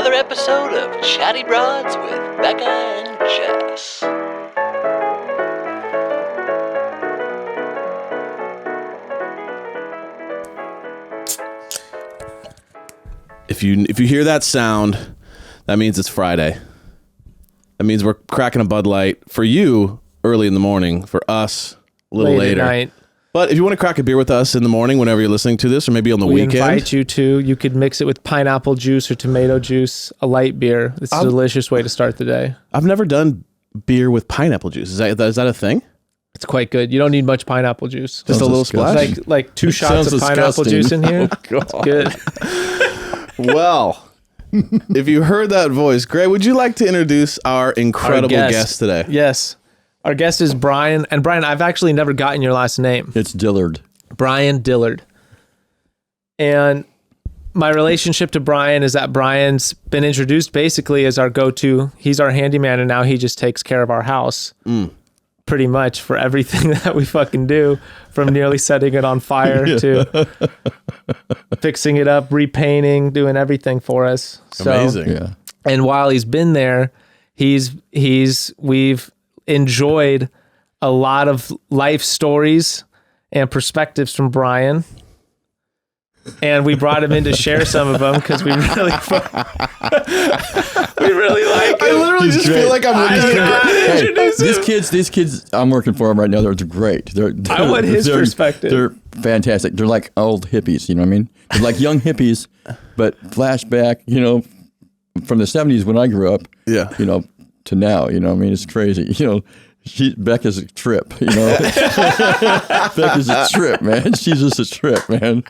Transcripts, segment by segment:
another episode of Chatty Broads with Becca and Jess. If you hear that sound, that means it's Friday. That means we're cracking a Bud Light for you early in the morning. For us, a little later. At night. But if you want to crack a beer with us in the morning, whenever you're listening to this, or maybe on the weekend, we invite you to. You could mix it with pineapple juice or tomato juice, a light beer. It's a delicious way to start the day. I've never done beer with pineapple juice. Is that a thing? It's quite good. You don't need much pineapple juice. Just a little splash? Like 2 shots of pineapple juice in here. It's good. Well, if you heard that voice, Gray, would you like to introduce our incredible guest today? Yes. Our guest is Bryan. And Bryan, I've actually never gotten your last name. It's Dillard. Bryan Dillard. And my relationship to Bryan is that Bryan's been introduced basically as our go-to. He's our handyman, and now he just takes care of our house pretty much for everything that we fucking do, from nearly setting it on fire to fixing it up, repainting, doing everything for us. Amazing. Yeah. And while he's been there, we've enjoyed a lot of life stories and perspectives from Bryan. And we brought him in to share some of them because we really like him. I literally just feel like I'm These kids I'm working for them right now, they're great. I want his perspective. They're fantastic. They're like old hippies, you know what I mean? They're like young hippies, but flashback, from the 70s when I grew up, to now, you know what I mean? It's crazy. Becca's a trip, Becca's a trip, man. She's just a trip, man.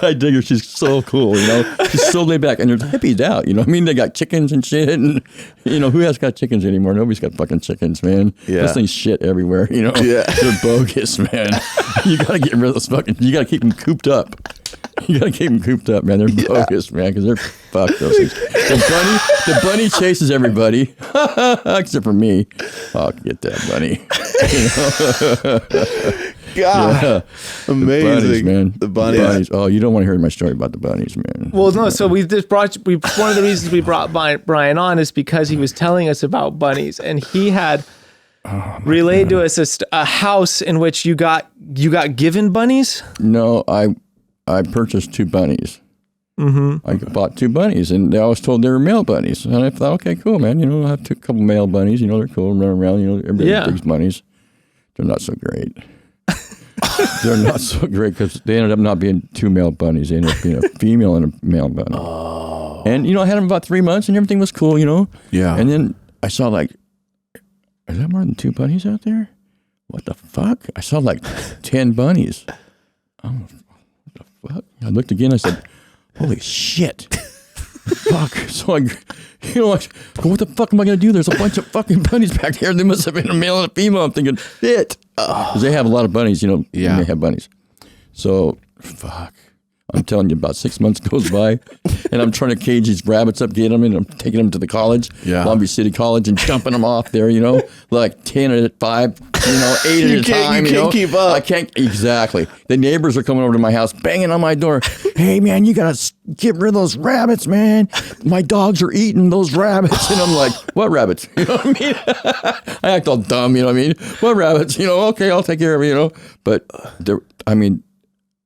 I dig her. She's so cool, She's so laid back. And there's hippies out, I mean? They got chickens and shit. And, who has got chickens anymore? Nobody's got fucking chickens, man. Yeah. Those things shit everywhere, Yeah. They're bogus, man. You got to get rid of those you got to keep them cooped up. You got to keep them cooped up, man. They're bogus, man, because they're fucked, those things. The bunny chases everybody, except for me. Oh, get that bunny. God, yeah. Amazing, the bunnies, man. The bunnies. Oh, you don't want to hear my story about the bunnies, man. Well, no. So one of the reasons we brought Bryan on is because he was telling us about bunnies, and he had relayed to us a house in which you got given bunnies. No, I purchased 2 bunnies. Mm-hmm. I bought 2 bunnies, and I was told they were male bunnies, and I thought, okay, cool, man. I have a couple male bunnies. They're cool, run around. Everybody digs bunnies. They're not so great. They're not so great because they ended up not being 2 male bunnies. They ended up being a female and a male bunny. Oh. And, I had them about 3 months and everything was cool, Yeah. And then I saw is that more than 2 bunnies out there? What the fuck? I saw 10 bunnies. Oh, what the fuck? I looked again. I said, holy shit. Fuck. So I what the fuck am I going to do? There's a bunch of fucking bunnies back there. They must have been a male and a female. I'm thinking, shit. Because they have a lot of bunnies, Yeah. They have bunnies. So, fuck. I'm telling you, about 6 months goes by, and I'm trying to cage these rabbits up, get them, and I'm taking them to the college, Long Beach City College, and dumping them off there, like 10 at a 5, 8 at a time. You can't keep up. I can't, exactly. The neighbors are coming over to my house, banging on my door. Hey, man, you got to get rid of those rabbits, man. My dogs are eating those rabbits. And I'm like, what rabbits? You know what I mean? I act all dumb, you know what I mean? What rabbits? Okay, I'll take care of it, But, in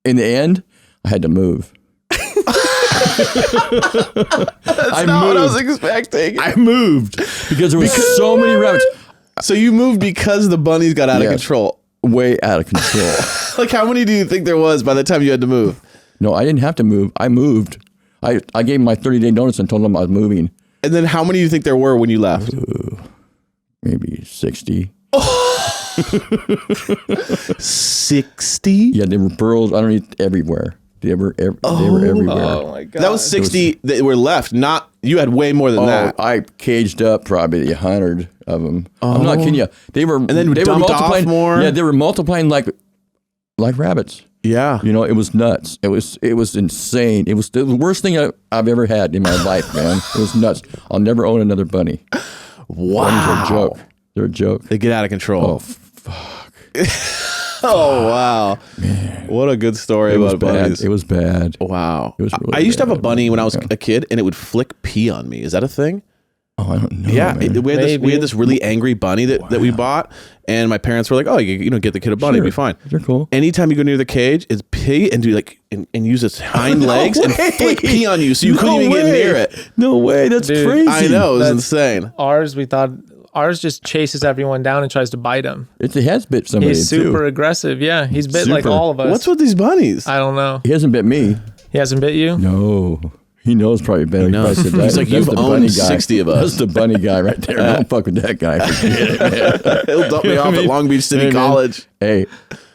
the end, I had to move. That's not what I was expecting. I moved because there was so many rabbits. So you moved because the bunnies got out of control? Way out of control. How many do you think there was by the time you had to move? No, I didn't have to move. I moved. I gave them my 30-day notice and told them I was moving. And then how many do you think there were when you left? Maybe 60. 60? Yeah, they were burrows underneath everywhere. They were everywhere. Oh my God. That was 60 that were left. Not you had way more than that. I caged up probably 100 of them. I'm not kidding you. They were multiplying more. Yeah, they were multiplying like rabbits. Yeah. It was nuts. It was insane. It was the worst thing I've ever had in my life, man. It was nuts. I'll never own another bunny. Wow. Bunnies are a joke. They're a joke. They get out of control. Oh, fuck. Oh wow, man, what a good story about bunnies. It was bad. Wow, It was really I used to have a bad. bunny when I was a kid, and it would flick pee on me. Is that a thing? Oh, I don't know. Yeah, man. we had this really angry bunny that we bought, and my parents were like, "Oh, you know, get the kid a bunny, Sure. be fine." They're cool. Anytime you go near the cage, it's pee and do like and use its hind legs and flick pee on you, so you couldn't even get near it. No way. That's Dude, crazy. I know, it was That's- insane. Ours just chases everyone down and tries to bite them. He has bit somebody He's too. super aggressive. Yeah, he's bit like Super. all of us. What's with these bunnies? I don't know. He hasn't bit me. He hasn't bit you? No. He knows probably better. He knows. probably said, He's like, that's "You've the owned bunny guy. 60 of us." That's the bunny guy right there. Don't fuck with that guy. Forget it, man. He'll dump me off at Long Beach City Man, College. Hey,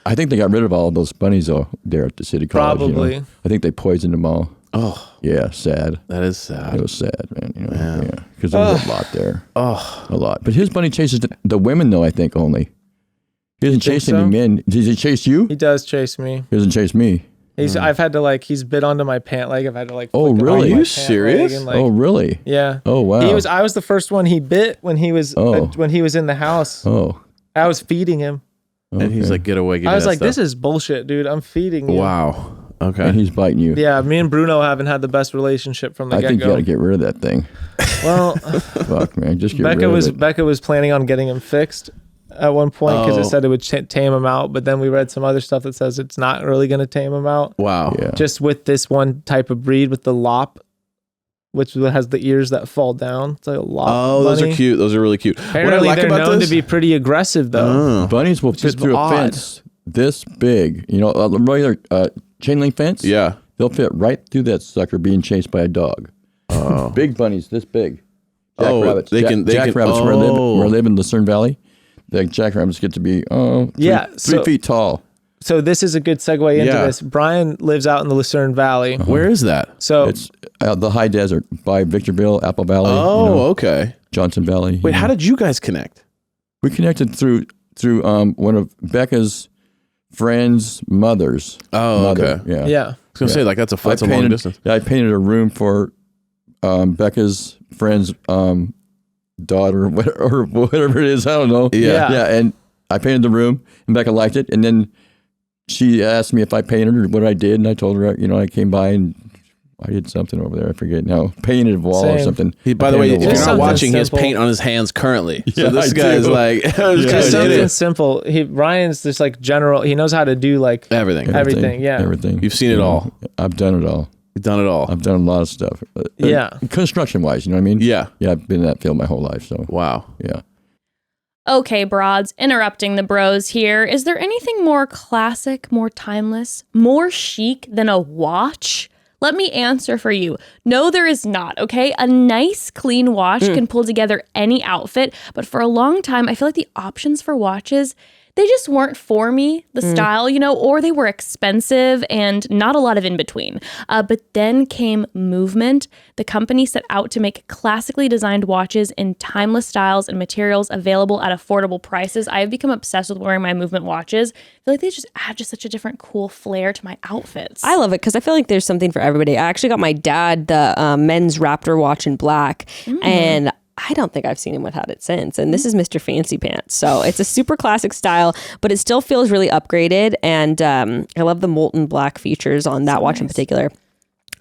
I think they got rid of all of those bunnies though there at the city college. Probably. You know? I think they poisoned them all. Oh, Yeah, sad. that is It sad. was sad, man. You know, yeah, because there was a lot there. A lot. But his bunny chases the women, though. I think only. He doesn't chase so? any men. Does he chase you? He does chase me. He doesn't chase me. I've had to he's bit onto my pant leg. I've had to Oh, flick him really? off Are my you pant serious? leg and, Oh, really? Yeah. Oh, wow. I was the first one he bit when he was in the house. Oh. I was feeding him. And he's like, "Get away, get I was that like, stuff." this is bullshit, dude. I'm feeding you. Wow. Okay. And he's biting you. Yeah, me and Bruno haven't had the best relationship from the I think you got get-go. to get rid of that thing. Well, Fuck, man. Just get rid of it. Becca was planning on getting him fixed at one point because it Oh. said it would tame him out, but then we read some other stuff that says it's not really going to tame him out. Wow. Yeah. Just with this one type of breed with the lop, which has the ears that fall down. It's like a lop. Oh, those bunny. are cute. Those are really cute. Apparently, what I like they're about known this, to be pretty aggressive, though. Oh. Bunnies will fit is through odd. a fence this big. You know, a regular chain link fence. Yeah. They'll fit right through that sucker being chased by a dog. Oh. Big bunnies this big. Jackrabbits. They can. Jackrabbits where I live in Lucerne Valley. The jackrabbits get to be three feet tall. So this is a good segue into Yeah. this. Brian lives out in the Lucerne Valley. Where is that? So It's the high desert by Victorville, Apple Valley. Oh, okay. Johnson Valley. Wait, how did you guys connect? we connected through one of Becca's friends' mothers. Oh, mother. okay. yeah. I was gonna say like that's a long painted, distance. I painted a room for Becca's friend's daughter or whatever it is. I don't know. Yeah. Yeah. And I painted the room and Becca liked it. And then she asked me if I painted or what I did. And I told her, I came by and I did something over there. I forget now. Painted a wall or Same. something. By the way, if Painted a you're Just not wall. something watching, he has simple. paint on his hands currently. Yeah, So this I guy's do. like, Just just something simple. Ryan's just like general. He knows how to do like everything. Everything, yeah. Everything. You've seen it all. I've done it all. You've done it all. I've done a lot of stuff. Yeah. Construction wise, you know what I mean? Yeah. Yeah, I've been in that field my whole life. So, Wow. yeah. Okay, broads, interrupting the bros here. Is there anything more classic, more timeless, more chic than a watch? Let me answer for you. No, there is not, okay? A nice, clean watch can pull together any outfit, but for a long time, I feel like the options for watches, they just weren't for me, the style, or they were expensive and not a lot of in between. But then came Movement. The company set out to make classically designed watches in timeless styles and materials available at affordable prices. I've become obsessed with wearing my Movement watches. I feel like they just add such a different cool flair to my outfits. I love it because I feel like there's something for everybody. I actually got my dad the men's Raptor watch in black, and I don't think I've seen him without it since. And this is Mr. Fancy Pants. So it's a super classic style, but it still feels really upgraded. And I love the molten black features on that watch in particular.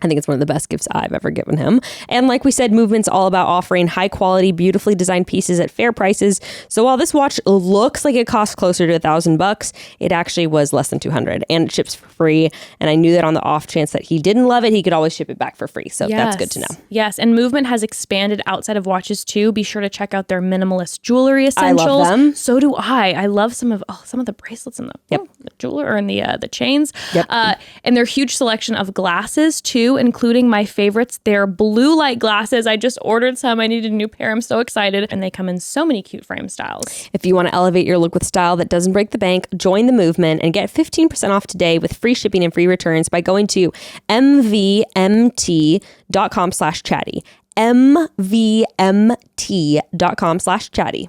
I think it's one of the best gifts I've ever given him. And like we said, Movement's all about offering high quality, beautifully designed pieces at fair prices. So while this watch looks like it costs closer to $1,000, it actually was less than $200, and it ships for free. And I knew that on the off chance that he didn't love it, he could always ship it back for free. So that's good to know. Yes, and Movement has expanded outside of watches too. Be sure to check out their minimalist jewelry essentials. I love them. So do I. I love some of the bracelets and the jeweler or in the chains. Yep. And their huge selection of glasses too, including my favorites, their blue light glasses. I just ordered some. I needed a new pair. I'm so excited. And they come in so many cute frame styles. If you want to elevate your look with style that doesn't break the bank, join the Movement and get 15% off today with free shipping and free returns by going to mvmt.com/chatty. mvmt.com/chatty.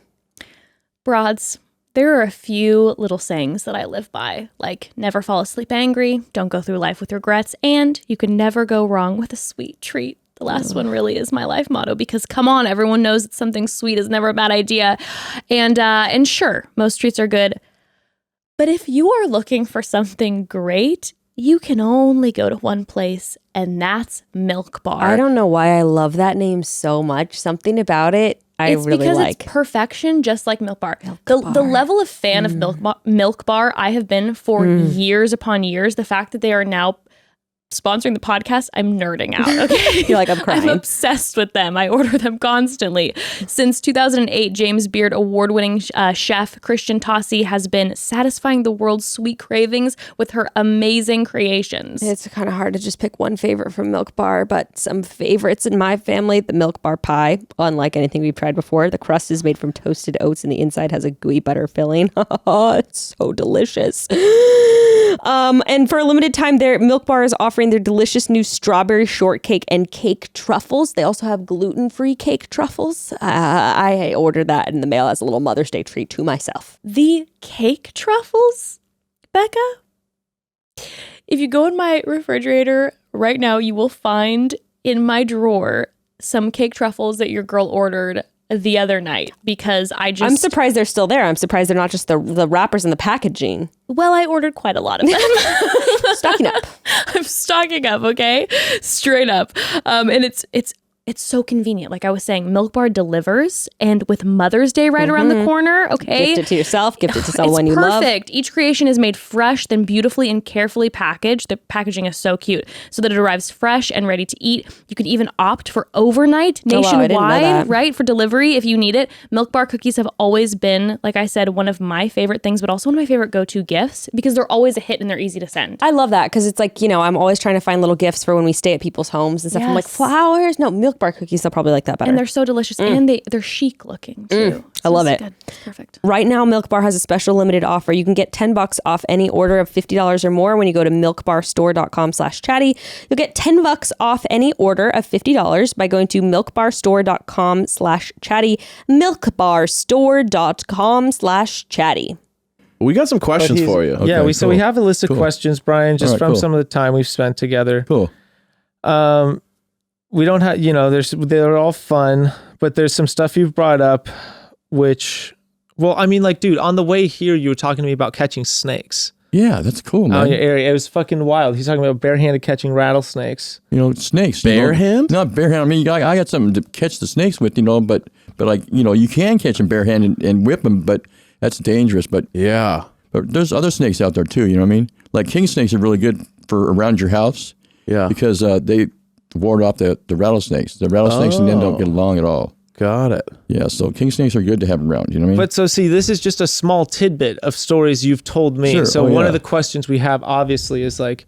Broads, there are a few little sayings that I live by, like never fall asleep angry, don't go through life with regrets, and you can never go wrong with a sweet treat. The last one really is my life motto because, come on, everyone knows that something sweet is never a bad idea. And sure, most treats are good, But if you are looking for something great, you can only go to one place, and that's Milk Bar. I don't know why I love that name so much. Something about it It's really because like. it's perfection, just like Milk Bar. The level of fan of Milk Bar I have been for years upon years. The fact that they are now sponsoring the podcast, I'm nerding out. Okay, You're like, I'm crying. I'm obsessed with them. I order them constantly. Since 2008, James Beard award-winning chef Christian Tossi has been satisfying the world's sweet cravings with her amazing creations. It's kind of hard to just pick one favorite from Milk Bar, but some favorites in my family, the Milk Bar pie. Unlike anything we've tried before, the crust is made from toasted oats and the inside has a gooey butter filling. It's so delicious. And for a limited time there, Milk Bar is offering their delicious new strawberry shortcake and cake truffles. They also have gluten-free cake truffles. I ordered that in the mail as a little Mother's Day treat to myself. The cake truffles, Becca? If you go in my refrigerator right now, you will find in my drawer some cake truffles that your girl ordered the other night because I'm surprised they're still there. I'm surprised they're not just the wrappers and the packaging. Well, I ordered quite a lot of them. Stocking up. I'm stocking up, okay? Straight up. And it's so convenient. Like I was saying, Milk Bar delivers, and with Mother's Day right around the corner, okay? Gift it to yourself, gift it to someone it's you love. perfect. Each creation is made fresh, then beautifully and carefully packaged. The packaging is so cute, so that it arrives fresh and ready to eat. You could even opt for overnight Oh, wow, I didn't know nationwide, that. right? For delivery if you need it. Milk Bar cookies have always been, like I said, one of my favorite things, but also one of my favorite go-to gifts because they're always a hit and they're easy to send. I love that because it's like, I'm always trying to find little gifts for when we stay at people's homes and stuff. I'm like, Yes. flowers? No, Milk Bar cookies, they'll probably like that better. And they're so delicious, and they're chic looking too. I love it's it. Good. It's perfect. Right now, Milk Bar has a special limited offer. You can get $10 off any order of $50 or more when you go to milkbarstore.com/chatty. You'll get $10 off any order of $50 by going to milkbarstore.com/chatty. Milkbarstore.com/chatty. We got some questions for you. Yeah, Okay, so we cool. have a list of Cool. questions, Brian, just All right, from cool. some of the time we've spent together. Cool. We don't have, they're all fun, but there's some stuff you've brought up, which, well, I mean, like, dude, on the way here, you were talking to me about catching snakes Yeah, that's cool, out man. in your area. It was fucking wild. He's talking about barehanded catching rattlesnakes. Snakes. Bare hand? Not bare hand. I mean, I got something to catch the snakes with, but like, you can catch them bare hand and whip them, but that's dangerous. But Yeah. there's other snakes out there too. You know what I mean? Like king snakes are really good for around your house. Yeah. Because they ward off the rattlesnakes. The rattlesnakes and them don't get along at all. Got it. Yeah, so king snakes are good to have around. You know what I mean? But so see, this is just a small tidbit of stories you've told me. Sure. So Oh, one yeah. of the questions we have obviously is like,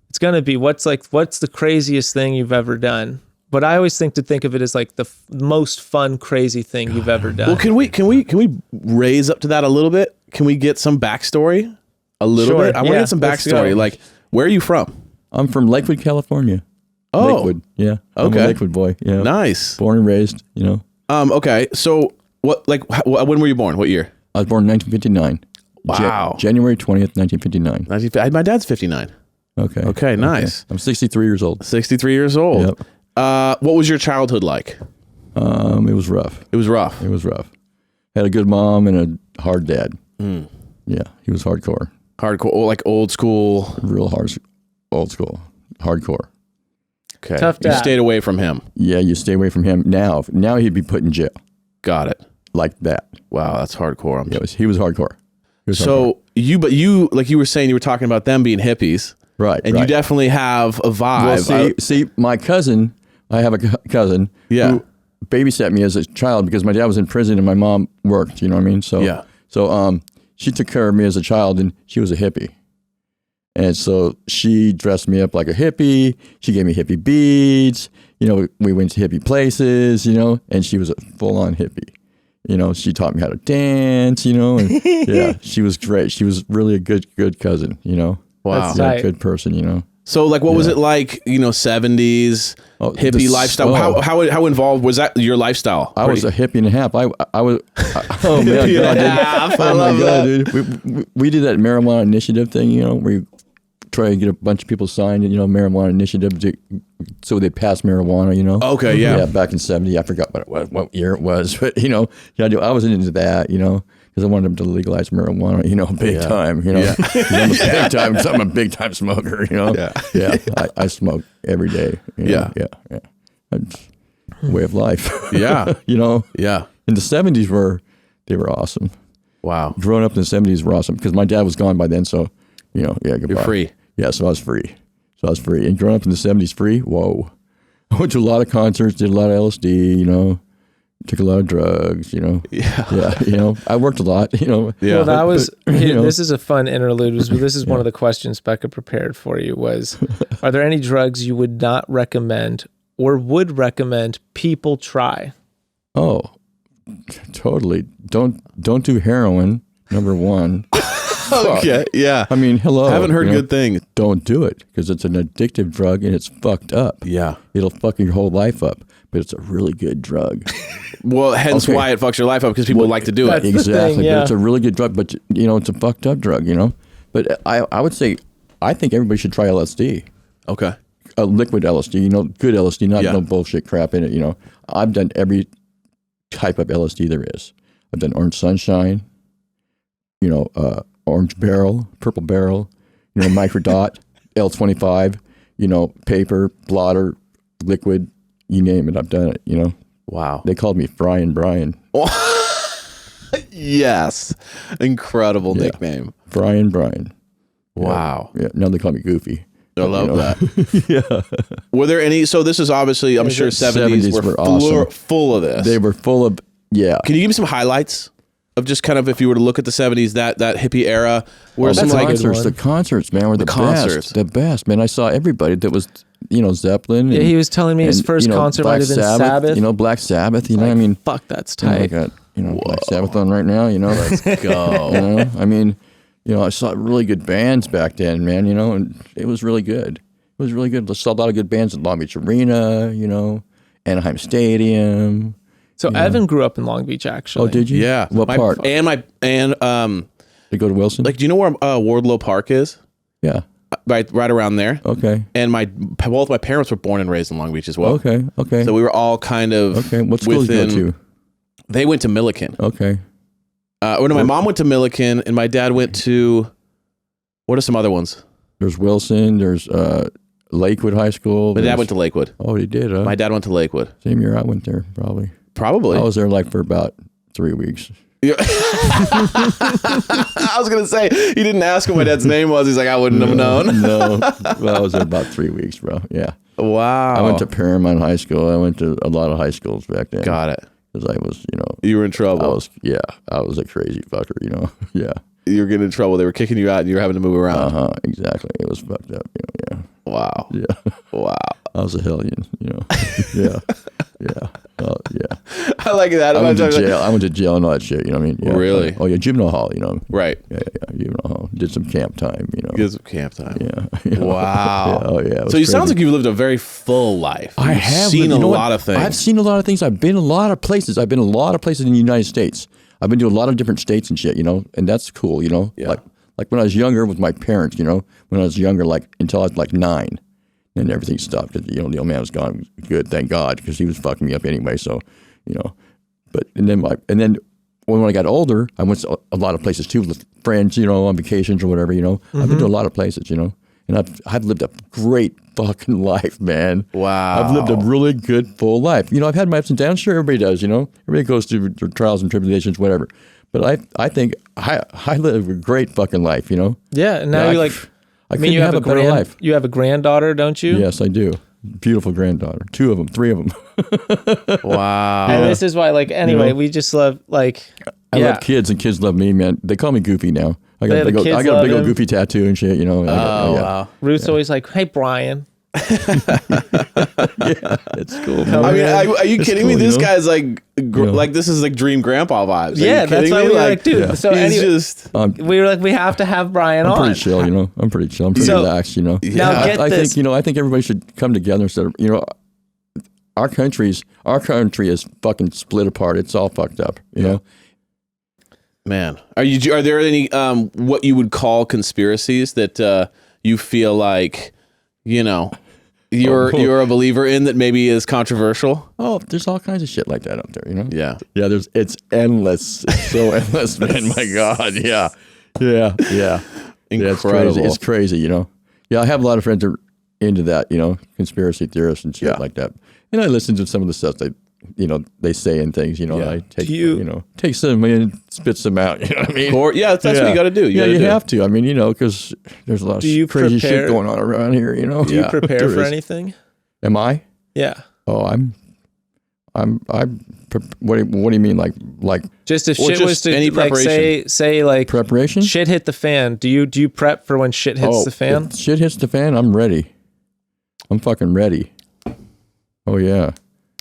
it's going to be what's the craziest thing you've ever done? But I always think of it as like the most fun, crazy thing you've ever done. Well, can we raise up to that a little bit? Can we get some backstory? A little Sure, bit. I want to yeah, get some let's backstory. go. Like, where are you from? I'm from Lakewood, California. Oh, Lakewood. Yeah. I'm Okay. a Lakewood boy. Yeah. nice. Born and raised. Okay. So, when were you born? What year? I was born in 1959. Wow. January 20th, 1959. My dad's 59. Okay. Okay, nice. I'm 63 years old. 63 years old. Yep. What was your childhood like? It was rough. It was rough. It was rough. Had a good mom and a hard dad. Yeah, he was hardcore. Hardcore, like old school. Real hard, old school, hardcore. Okay. Tough You dad. stayed away from him. Yeah, you stay away from him. Now he'd be put in jail Got it. like that. Wow, that's hardcore. Yeah, he was hardcore. He was hardcore. So you, like you were saying, you were talking about them being hippies, Right, and you right. definitely have a vibe. Well, see, my cousin, I have a cousin Yeah. who babysat me as a child because my dad was in prison and my mom worked, you know what I mean? So, Yeah. So she took care of me as a child and she was a hippie. And so she dressed me up like a hippie. She gave me hippie beads. We went to hippie places, and she was a full-on hippie. She taught me how to dance, and yeah, she was great. She was really a good cousin, Wow. That's Yeah, tight. good person, So, like, what was it like? 70s Oh, hippie lifestyle. How involved was that? Your lifestyle? I was a hippie and a half. I was. Oh man, Hippie God, and a dude. half. I Oh my love God, that. dude. We did that marijuana initiative thing. Where you try to get a bunch of people signed. Marijuana initiative so they pass marijuana. Okay, yeah. Yeah, back in '70. I forgot what year it was, but I was into that. Because because I wanted them to legalize marijuana, big time, Yeah. 'Cause I'm a big time smoker, Yeah. I smoke every day. Yeah. It's a way of life. Yeah. Yeah. In the 70s they were awesome. Wow. Growing up in the 70s were awesome because my dad was gone by then, so goodbye. You're free. Yeah, so I was free. And growing up in the 70s free, whoa. I went to a lot of concerts, did a lot of LSD, took a lot of drugs, Yeah, I worked a lot, Yeah. Well, that was, but, this is a fun interlude. This is one of the questions Becca prepared for you was, are there any drugs you would not recommend or would recommend people try? Oh, totally. Don't do heroin, number one. Okay. Yeah. I mean, hello. I haven't heard good things. Don't do it because it's an addictive drug and it's fucked up. Yeah. It'll fuck your whole life up, but it's a really good drug. Well, hence why it fucks your life up because people like to do it. That's the Exactly. thing, yeah. But it's a really good drug, but it's a fucked up drug, But I would say, I think everybody should try LSD. Okay. Liquid LSD, good LSD, not no bullshit crap in it, I've done every type of LSD there is. I've done orange sunshine, orange barrel, purple barrel, microdot, L25, paper, blotter, liquid, you name it, I've done it, Wow. They called me Bryan. Yes. Incredible nickname. Bryan. Wow. Yeah, now they call me Goofy. I love that. Were there any? So this is obviously, I'm sure 70s were awesome. full of this. They were full of, yeah. Can you give me some highlights of just kind of, if you were to look at the 70s, that hippie era? Where some like The concerts, man, were the concerts. best. The best, man. I saw everybody that was, Zeppelin. Yeah, he was telling me his first concert might have been Sabbath. Black Sabbath, Like, I mean. fuck, that's I tight. got, Black Sabbath on right now, Let's go. I mean, I saw really good bands back then, man, and it was really good. It was really good. I saw a lot of good bands at Long Beach Arena, Anaheim Stadium. So Evan grew up in Long Beach, actually. Oh, did you? Yeah. What part? And Did you go to Wilson? like, do you know where Wardlow Park is? Yeah. Right around there. Okay. And both my parents were born and raised in Long Beach as well. Okay. So we were all kind of Okay. What school did you go to? They went to Milliken. Okay. My mom went to Milliken, and my dad went to. What are some other ones? There's Wilson. There's Lakewood High School. My dad went to Lakewood. Oh, he did, huh? My dad went to Lakewood. Same year I went there, probably. Probably. I was there for about 3 weeks. Yeah. I was gonna say he didn't ask what my dad's name was. He's like, I wouldn't have known. No, well, I was there about 3 weeks, bro. Yeah. Wow. I went to Paramount High School. I went to a lot of high schools back then. Got it. Because I was, You were in trouble. I was a crazy fucker, Yeah. You were getting in trouble. They were kicking you out, and you were having to move around. Exactly. It was fucked up. Yeah. Wow. Yeah. Wow. I was a hellion. Yeah. Yeah. Oh, yeah. I like that. I went to jail. I went to jail and all that shit. You know what I mean? Yeah. Really? Oh yeah, juvenile hall. Right. Yeah. Juvenile hall. Did some camp time. Get some camp time. Yeah. Wow. Yeah. Oh yeah. So you sounds like you've lived a very full life. I You've have seen lived- a you know lot what? of things. I've seen a lot of things. I've been a lot of places. I've been a lot of places in the United States. I've been to a lot of different states and shit. And that's cool. Yeah. Like when I was younger with my parents. When I was younger, like until I was like 9. And everything stopped because the old man was gone. Good, thank God, because he was fucking me up anyway. So, but and then when I got older, I went to a lot of places too with friends, on vacations or whatever. I've been to a lot of places, and I've lived a great fucking life, man. Wow. I've lived a really good full life. I've had my ups and downs. Sure, everybody does. Everybody goes through their trials and tribulations, whatever. But I think I live a great fucking life. Yeah, and now you're like. I couldn't have a better life. You have a granddaughter, don't you? Yes, I do. Beautiful granddaughter. 2 of them, 3 of them. Wow. And this is why, anyway, we just love, I love kids and kids love me, man. They call me Goofy now. I got a big old Goofy tattoo and shit, Wow. Ruth's always like, hey, Bryan. Yeah, it's cool. Man. I mean, are you kidding me? cool, This guy's like, this is like dream grandpa vibes. Are Yeah, you that's kidding why me? we were like, dude. Yeah. So He's anyway, just. we were like, we have to have Bryan I'm on. pretty chill, I'm pretty chill. I'm pretty So- relaxed, Now get I this. think, I think everybody should come together instead of, our country is fucking split apart. It's all fucked up, you know? Man, are there any what you would call conspiracies that you feel like, you're a believer in that maybe is controversial? Oh, there's all kinds of shit like that out there, you know? Yeah. Yeah, it's endless. It's so endless, man. My God. Yeah. Yeah. Yeah. Incredible. Yeah, it's crazy, you know? Yeah, I have a lot of friends that are into that, you know, conspiracy theorists and shit like that. And I listen to some of the stuff that, you know, they say and things, you know, I take, take some and spit some out, you know what I mean? Yeah, that's what you got to do. You have to. I mean, you know, because there's a lot of crazy shit going on around here, you know? Do you prepare for anything? Am I? Yeah. Oh, what do you mean? Like just if shit was to any like say like preparation? Shit hit the fan. Do you prep for when shit hits the fan? If shit hits the fan, I'm ready. I'm fucking ready. Oh yeah.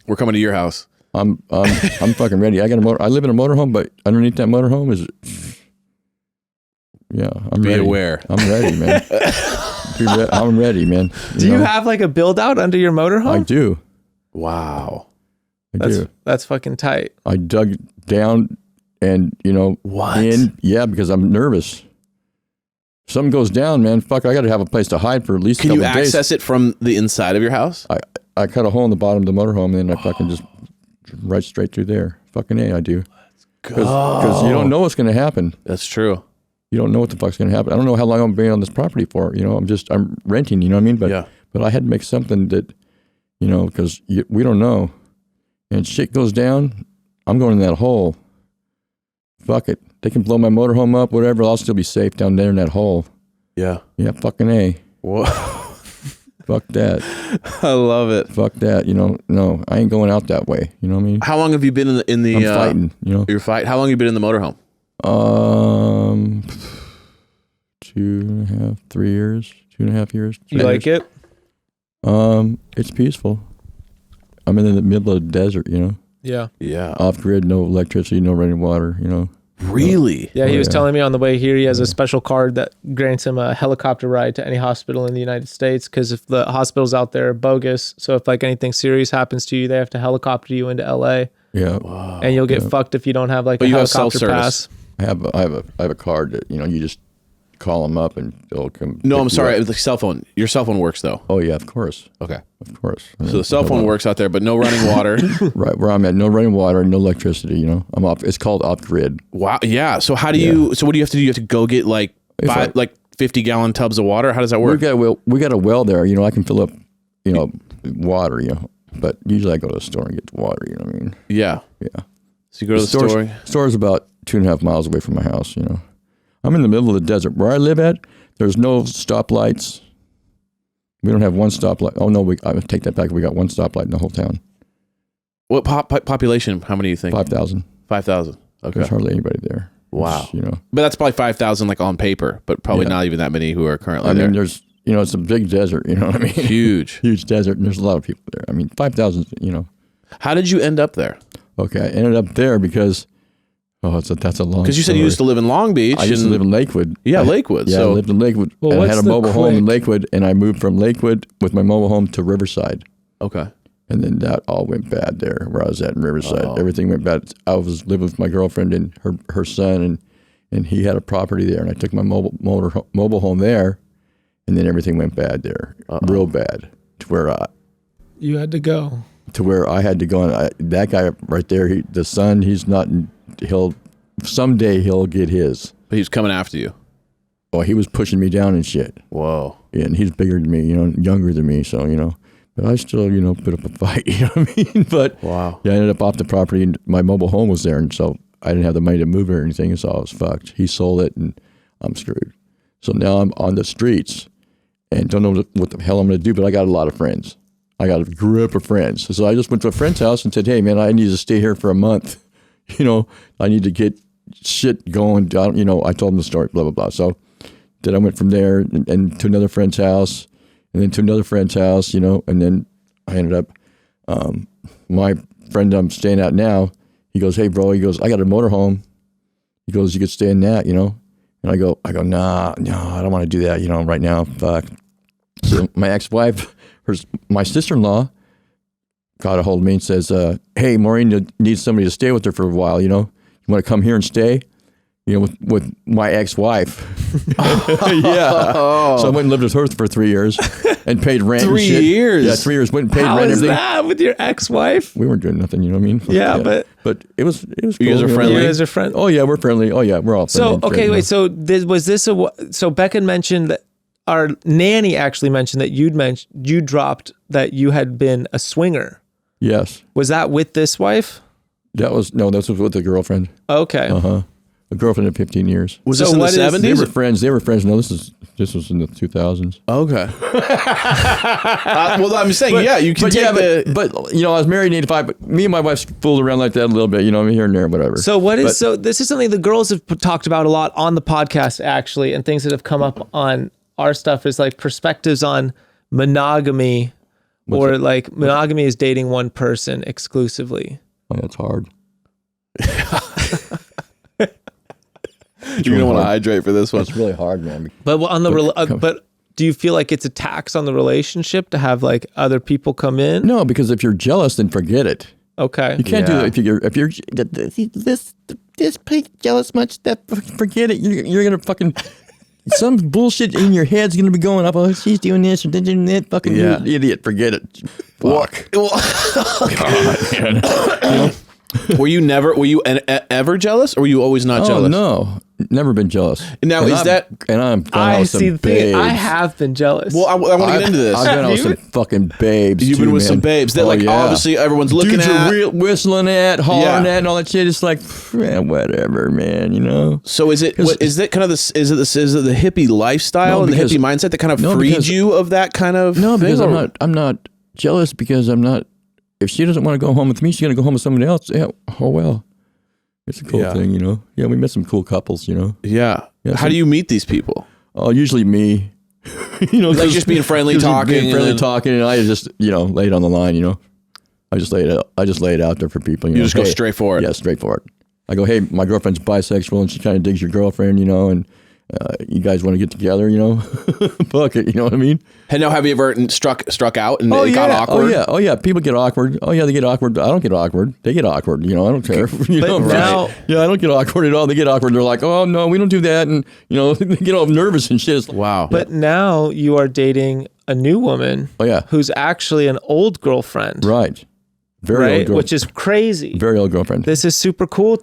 We're coming to your house. I'm fucking ready. I got a motor. I live in a motorhome, but underneath that motorhome is I'm Be ready. aware. I'm ready, man. I'm ready, man. Do you have like a build out under your motorhome? I do. Wow. That's fucking tight. I dug down and, you know, because I'm nervous. Something goes down, man. Fuck, I got to have a place to hide for at least a couple days. Can you access it from the inside of your house? I cut a hole in the bottom of the motorhome and then I fucking just right straight through there. Fucking A, I do. Because you don't know what's going to happen. That's true. You don't know what the fuck's going to happen. I don't know how long I'm being on this property for. You know, I'm renting, you know what I mean? But I had to make something that, you know, because we don't know. And shit goes down, I'm going in that hole. Fuck it. They can blow my motorhome up, whatever. I'll still be safe down there in that hole. Yeah. Yeah, fucking A. Whoa. Fuck that. I love it. Fuck that. You know, no, I ain't going out that way. You know what I mean? How long have you been in the I'm fighting, you know? You're fighting. How long have you been in the motorhome? 2.5 years. You like it? It's peaceful. I'm in the middle of the desert, you know? Yeah. Yeah. Off grid, no electricity, no running water, you know? Really? Yeah, he was telling me on the way here he has a special card that grants him a helicopter ride to any hospital in the United States because if the hospitals out there are bogus, so if like anything serious happens to you, they have to helicopter you into LA. Yeah. Wow. And you'll get fucked if you don't have like a helicopter pass. I have a card that, you know, you just call them up and they'll come. No, I'm sorry. The cell phone. Your cell phone works though. Oh yeah, of course. Okay. Of course. So the cell phone works out there, but no running water. Right where I'm at, no running water, no electricity. You know, I'm off. It's called off grid. Wow. Yeah. So how do you? So what do you have to do? You have to go get like 50-gallon tubs of water. How does that work? We got a well there. You know, I can fill up, you know, water. You know, but usually I go to the store and get the water. You know what I mean? Yeah. Yeah. So you go to the store. Store's about 2.5 miles away from my house. You know, I'm in the middle of the desert. Where I live at, there's no stoplights. We don't have one stoplight. Oh no, I take that back. We got one stoplight in the whole town. What population? How many do you think? 5,000. 5,000. Okay. There's hardly anybody there. Wow. It's, you know, but that's probably 5,000 like on paper, but probably not even that many who are currently there. I mean, there's, you know, it's a big desert. You know what I mean? Huge. Huge desert, and there's a lot of people there. I mean, 5,000. You know. How did you end up there? Okay, I ended up there because. That's a long. Because you said you used to live in Long Beach. I used to live in Lakewood. Yeah, Lakewood. Yeah, so. I lived in Lakewood. Well, and I had a mobile home in quick- Lakewood, and I moved from Lakewood with my mobile home to Riverside. Okay. And then that all went bad there where I was at in Riverside. Everything went bad. I was living with my girlfriend and her son, and he had a property there, and I took my mobile home there, and then everything went bad there, real bad, to where You had to go. To where I had to go. And that guy right there, the son, someday he'll get his. But he's coming after you. Oh, he was pushing me down and shit. Whoa. Yeah, and he's bigger than me, you know, younger than me, so, you know. But I still, you know, put up a fight, you know what I mean? But wow. Yeah, I ended up off the property, and my mobile home was there, and so I didn't have the money to move it or anything, so I was fucked. He sold it, and I'm screwed. So now I'm on the streets, and don't know what the hell I'm going to do, but I got a lot of friends. I got a group of friends. So I just went to a friend's house and said, hey, man, I need to stay here for a month. You know, I need to get shit going. You know, I told him the story, blah, blah, blah. So then I went from there and to another friend's house, and then to another friend's house, you know, and then I ended up, my friend I'm staying at now, he goes, hey, bro, he goes, I got a motorhome. He goes, you could stay in that, you know? And I go, nah, I don't want to do that, you know, right now, fuck. So my ex-wife, my sister-in-law got a hold of me and says, hey, Maureen needs somebody to stay with her for a while, you know? You want to come here and stay? with my ex-wife. Yeah. So I went and lived with her for 3 years and paid rent. 3 and shit. years? Yeah, 3 years. Went and paid How rent and is everything. that with your ex-wife? We weren't doing nothing, you know what I mean? Yeah, but it was cool. You guys are friendly? You guys are friends. Oh yeah, we're friendly. Oh yeah, we're all friendly. So okay, wait. So so Becca mentioned that our nanny actually mentioned that you dropped that you had been a swinger. Yes. Was that with this wife? This was with a girlfriend. Okay. A girlfriend of 15 years. Was So this in the what is- 70s? They were friends. No, this was in the 2000s. Okay. Well, I'm saying, you can take but I was married in 85, but me and my wife fooled around like that a little bit, here and there, whatever. So this is something the girls have talked about a lot on the podcast actually, and things that have come up on our stuff is like perspectives on monogamy, monogamy is dating one person exclusively. Oh, that's hard. You're going to want to hydrate for this one. It's really hard, man. But but do you feel like it's a tax on the relationship to have like other people come in? No, because if you're jealous, then forget it. Okay. You can't do that if you're this place jealous much that forget it. You're gonna fucking some bullshit in your head's gonna be going up. Oh, she's doing this or doing that. Fucking you idiot. Forget it. Fuck. God, man. Were you ever jealous, or were you always not jealous? No, never been jealous. Now, I see the thing. I have been jealous. Well, I want to get into this. I've been with some fucking babes. You've been with some babes that obviously everyone's looking Dudes at. are whistling at, hollering at, and all that shit. It's like, whatever, man. So is it kind of the hippie lifestyle and the hippie mindset that kind of freed you of that kind of? No, because I'm not jealous because I'm not. If she doesn't want to go home with me, she's going to go home with somebody else. Yeah. Oh, well. It's a cool thing, Yeah, we met some cool couples, Yeah. How do you meet these people? Oh, usually me. Like just being friendly, talking. And I just, lay it on the line, I just lay it out there for people. You just go straight for it. Yeah, straight for it. I go, hey, my girlfriend's bisexual and she kind of digs your girlfriend, and you guys want to get together, Fuck it, you know what I mean? And now, have you ever struck out and it got awkward? Oh yeah, people get awkward. Oh yeah, they get awkward. I don't get awkward. They get awkward. I don't care. I don't get awkward at all. They get awkward. They're like, oh no, we don't do that, and they get all nervous and shit. Wow. But now you are dating a new woman. Oh yeah, who's actually an old girlfriend. Right. Very old girlfriend. Which is crazy. Very old girlfriend. This is super cool.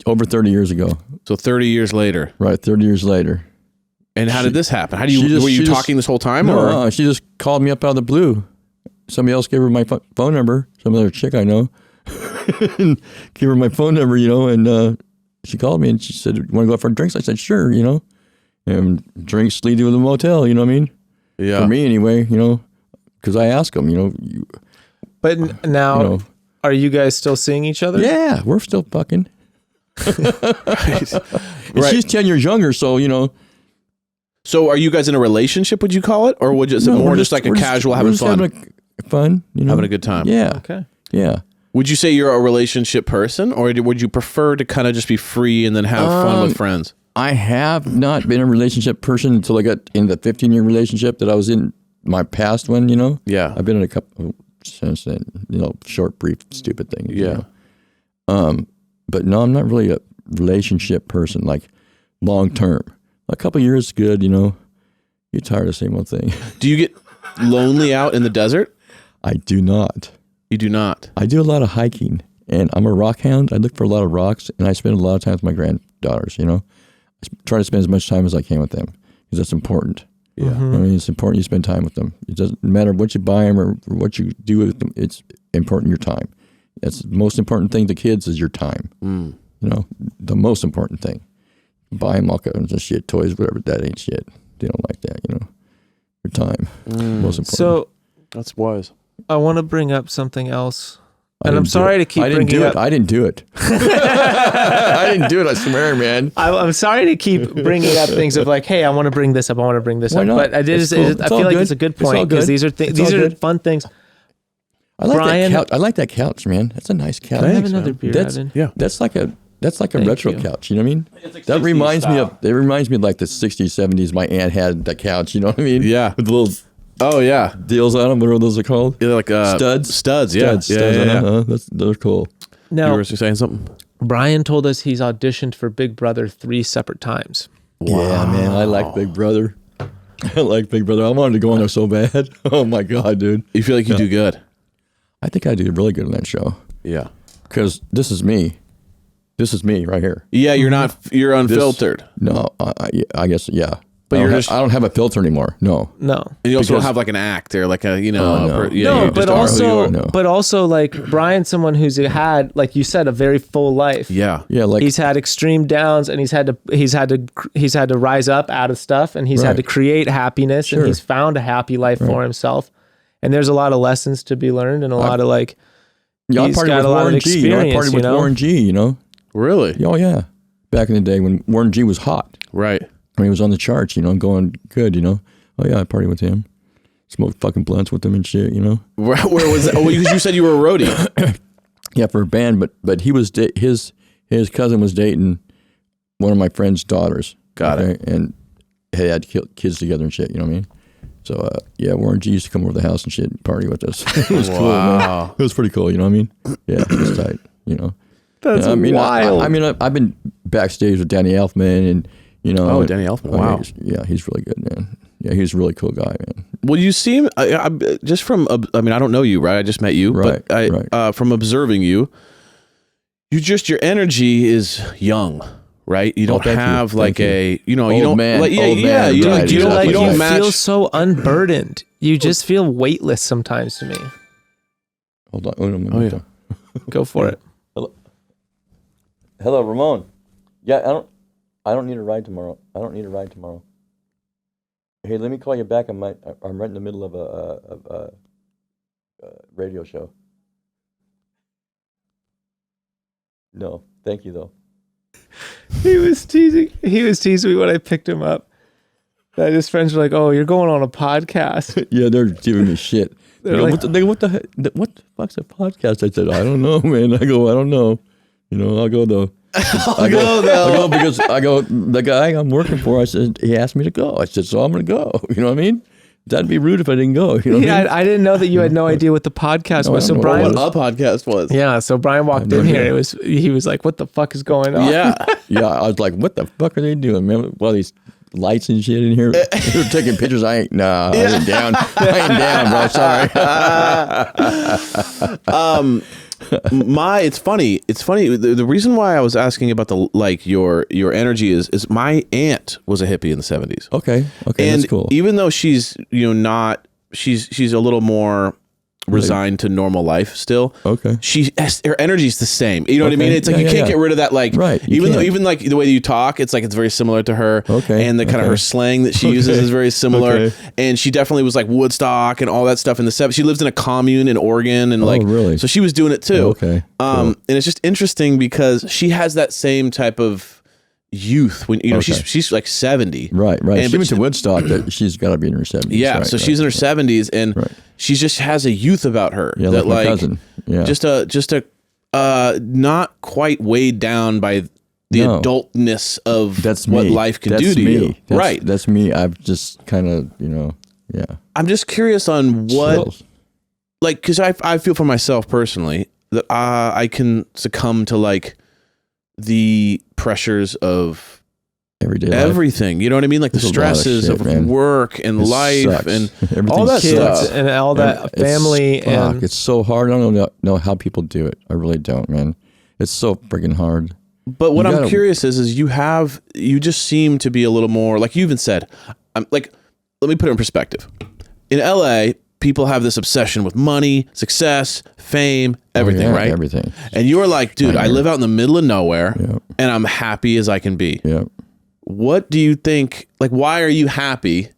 Over 30 years ago. So 30 years later. Right, 30 years later. And how did this happen? Were you talking this whole time? No, she just called me up out of the blue. Somebody else gave her my phone number. Some other chick I know. Gave her my phone number, and she called me and she said, you want to go out for drinks? I said, sure, And drinks lead to the motel, you know what I mean? Yeah. For me anyway, because I asked them, But now, are you guys still seeing each other? Yeah, we're still fucking. Right. She's 10 years younger, so, So are you guys in a relationship, would you call it? Or would it more just like a casual having fun? Having having a good time. Yeah. Okay. Yeah. Would you say you're a relationship person, or would you prefer to kind of just be free and then have fun with friends? I have not been a relationship person until I got in the 15-year relationship that I was in, my past one, Yeah. I've been in a couple since then, short, brief, stupid things. Yeah. But no, I'm not really a relationship person, like long term. A couple years is good, you're tired of the same old thing. Do you get lonely out in the desert? I do not. You do not? I do a lot of hiking, and I'm a rock hound. I look for a lot of rocks, and I spend a lot of time with my granddaughters, I try to spend as much time as I can with them, because that's important. Yeah. I mean, it's important you spend time with them. It doesn't matter what you buy them or what you do with them. It's important your time. That's the most important thing to kids is your time. The most important thing. Buy them all kinds of shit, toys, whatever. That ain't shit. They don't like that, Your time. Most important. So that's wise. I want to bring up something else. And I'm sorry to keep bringing up. I didn't do it. I didn't do it. I swear, man. I'm sorry to keep bringing up things of like, hey, I want to bring this up. I want to bring this Why up. not? But I feel like it's a good point because these are fun things. I like Brian, that couch. I like that couch, man. That's a nice couch. Can I have another beer, That's, Evan? Yeah. That's like a retro you. couch. You know what I mean? That reminds me of like the 60s, 70s. My aunt had that couch. You know what I mean? Yeah. With the little deals on them. What are those called? Yeah, like studs. Studs. Yeah. Studs. Those are cool. You Now, were saying something? Bryan told us he's auditioned for Big Brother 3 separate times. Yeah, man, I like Big Brother. I like Big Brother. I wanted to go on there so bad. Oh my God, dude. You feel like you do good? I think I do really good on that show. Yeah. Because this is me. This is me right here. Yeah, you're unfiltered. No, I guess, yeah. But I don't have a filter anymore. No. No. And you also don't have like an act or like a, no. you but just are who you are. No. but also like Bryan's someone who's had, like you said, a very full life. Yeah. Yeah, like He's had extreme downs, and he's had to rise up out of stuff, and he's had to create happiness, and he's found a happy life for himself. And there's a lot of lessons to be learned, and a lot of like I he's partied got with a lot of Warren G. I experience. partied with Warren G. Really? Oh yeah, back in the day when Warren G was hot, Right. when he was on the charts, going good. Oh yeah, I partied with him, smoked fucking blunts with him and shit. Where was that? Oh, you said you were a roadie. Yeah, for a band, but he was his cousin was dating one of my friend's daughters. Got it. And they had kids together and shit. You know what I mean? So yeah, Warren G used to come over to the house and shit and party with us. It was cool, man. It was pretty cool. You know what I mean? Yeah, it was tight. That's wild. I've been backstage with Danny Elfman and Danny Elfman. Wow. He's really good, man. Yeah, he's a really cool guy, man. Well, you seem just from. I don't know you, right? I just met you, right? But from observing you, your energy is young, right? You don't have like a, you don't man. Like, Old man. you don't match. Feel so unburdened. You just feel weightless sometimes to me. Hold on. Go for it. Hello, Ramon. Yeah, I don't need a ride tomorrow. Hey, let me call you back. I'm right in the middle of a radio show. No, thank you though. He was teasing me when I picked him up. That his friends were like, "Oh, you're going on a podcast." Yeah, they're giving me shit. They're like, what the fuck's a podcast? I said, I don't know, man. I don't know. I'll go though. I go because the guy I'm working for, I said, he asked me to go. I said, so I'm going to go. You know what I mean? That'd be rude if I didn't go. You know what I mean? I didn't know that you had no idea what the podcast was. So Bryan, what a podcast was. Yeah, so Bryan walked in here. He was like, "What the fuck is going on?" Yeah. Yeah, I was like, what the fuck are they doing, man? Well, these lights and shit in here. They're taking pictures. I ain't down. I ain't down, bro. Sorry. It's funny. The reason why I was asking about your energy is my aunt was a hippie in the 70s. Okay, and that's cool. Even though she's not, she's a little more resigned to normal life still. Okay. Her energy's the same. You know what I mean? It's like you can't get rid of that. Like right. Even like the way that you talk, it's like it's very similar to her. Okay. And the kind of her slang that she uses is very similar. Okay. And she definitely was like Woodstock and all that stuff in the 70s. She lives in a commune in Oregon and really? So she was doing it too. Okay. Cool. And it's just interesting because she has that same type of youth when she's like 70. Right. And she went to Woodstock. She's got to be in her 70s. Yeah, so she's in her 70s and she just has a youth about her that like my cousin. Yeah. just a not quite weighed down by the adultness of what life can do to you. Right. That's me. I've just kind of, I'm just curious on what, like, because I feel for myself personally that I can succumb to like the pressures of everyday life. Everything, you know what I mean? Like the stresses of work and life and all that stuff and all that family. And it's so hard. I don't know how people do it. I really don't, man. It's so freaking hard. But what I'm curious is you just seem to be a little more, like you even said, let me put it in perspective. In LA, people have this obsession with money, success, fame, everything, right? Everything. And you're like, dude, I live out in the middle of nowhere and I'm happy as I can be. Yeah. What do you think, like, why are you happy?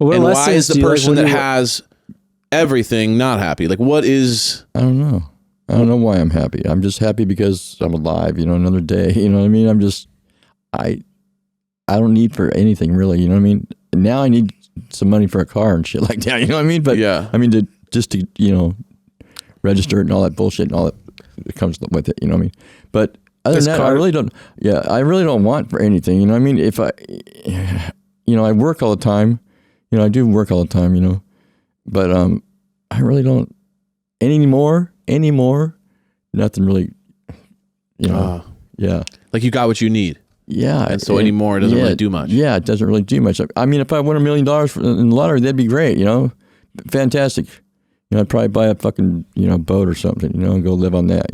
And why is the person that has everything not happy? Like, what is... I don't know. I don't know why I'm happy. I'm just happy because I'm alive, another day. You know what I mean? I'm just... I don't need for anything, really. You know what I mean? Now I need some money for a car and shit like that. You know what I mean? But yeah. I mean, to register it and all that bullshit and all that comes with it. You know what I mean? But... Other than that, I really don't. Yeah, I really don't want for anything. You know what I mean? If I work all the time. I do work all the time. But I really don't anymore. Nothing really You know, yeah. Like you got what you need. Yeah. And so anymore, it doesn't really do much. Yeah, it doesn't really do much. I mean, if I won $1 million in the lottery, that'd be great, you know? Fantastic. You know, I'd probably buy a fucking, boat or something, and go live on that,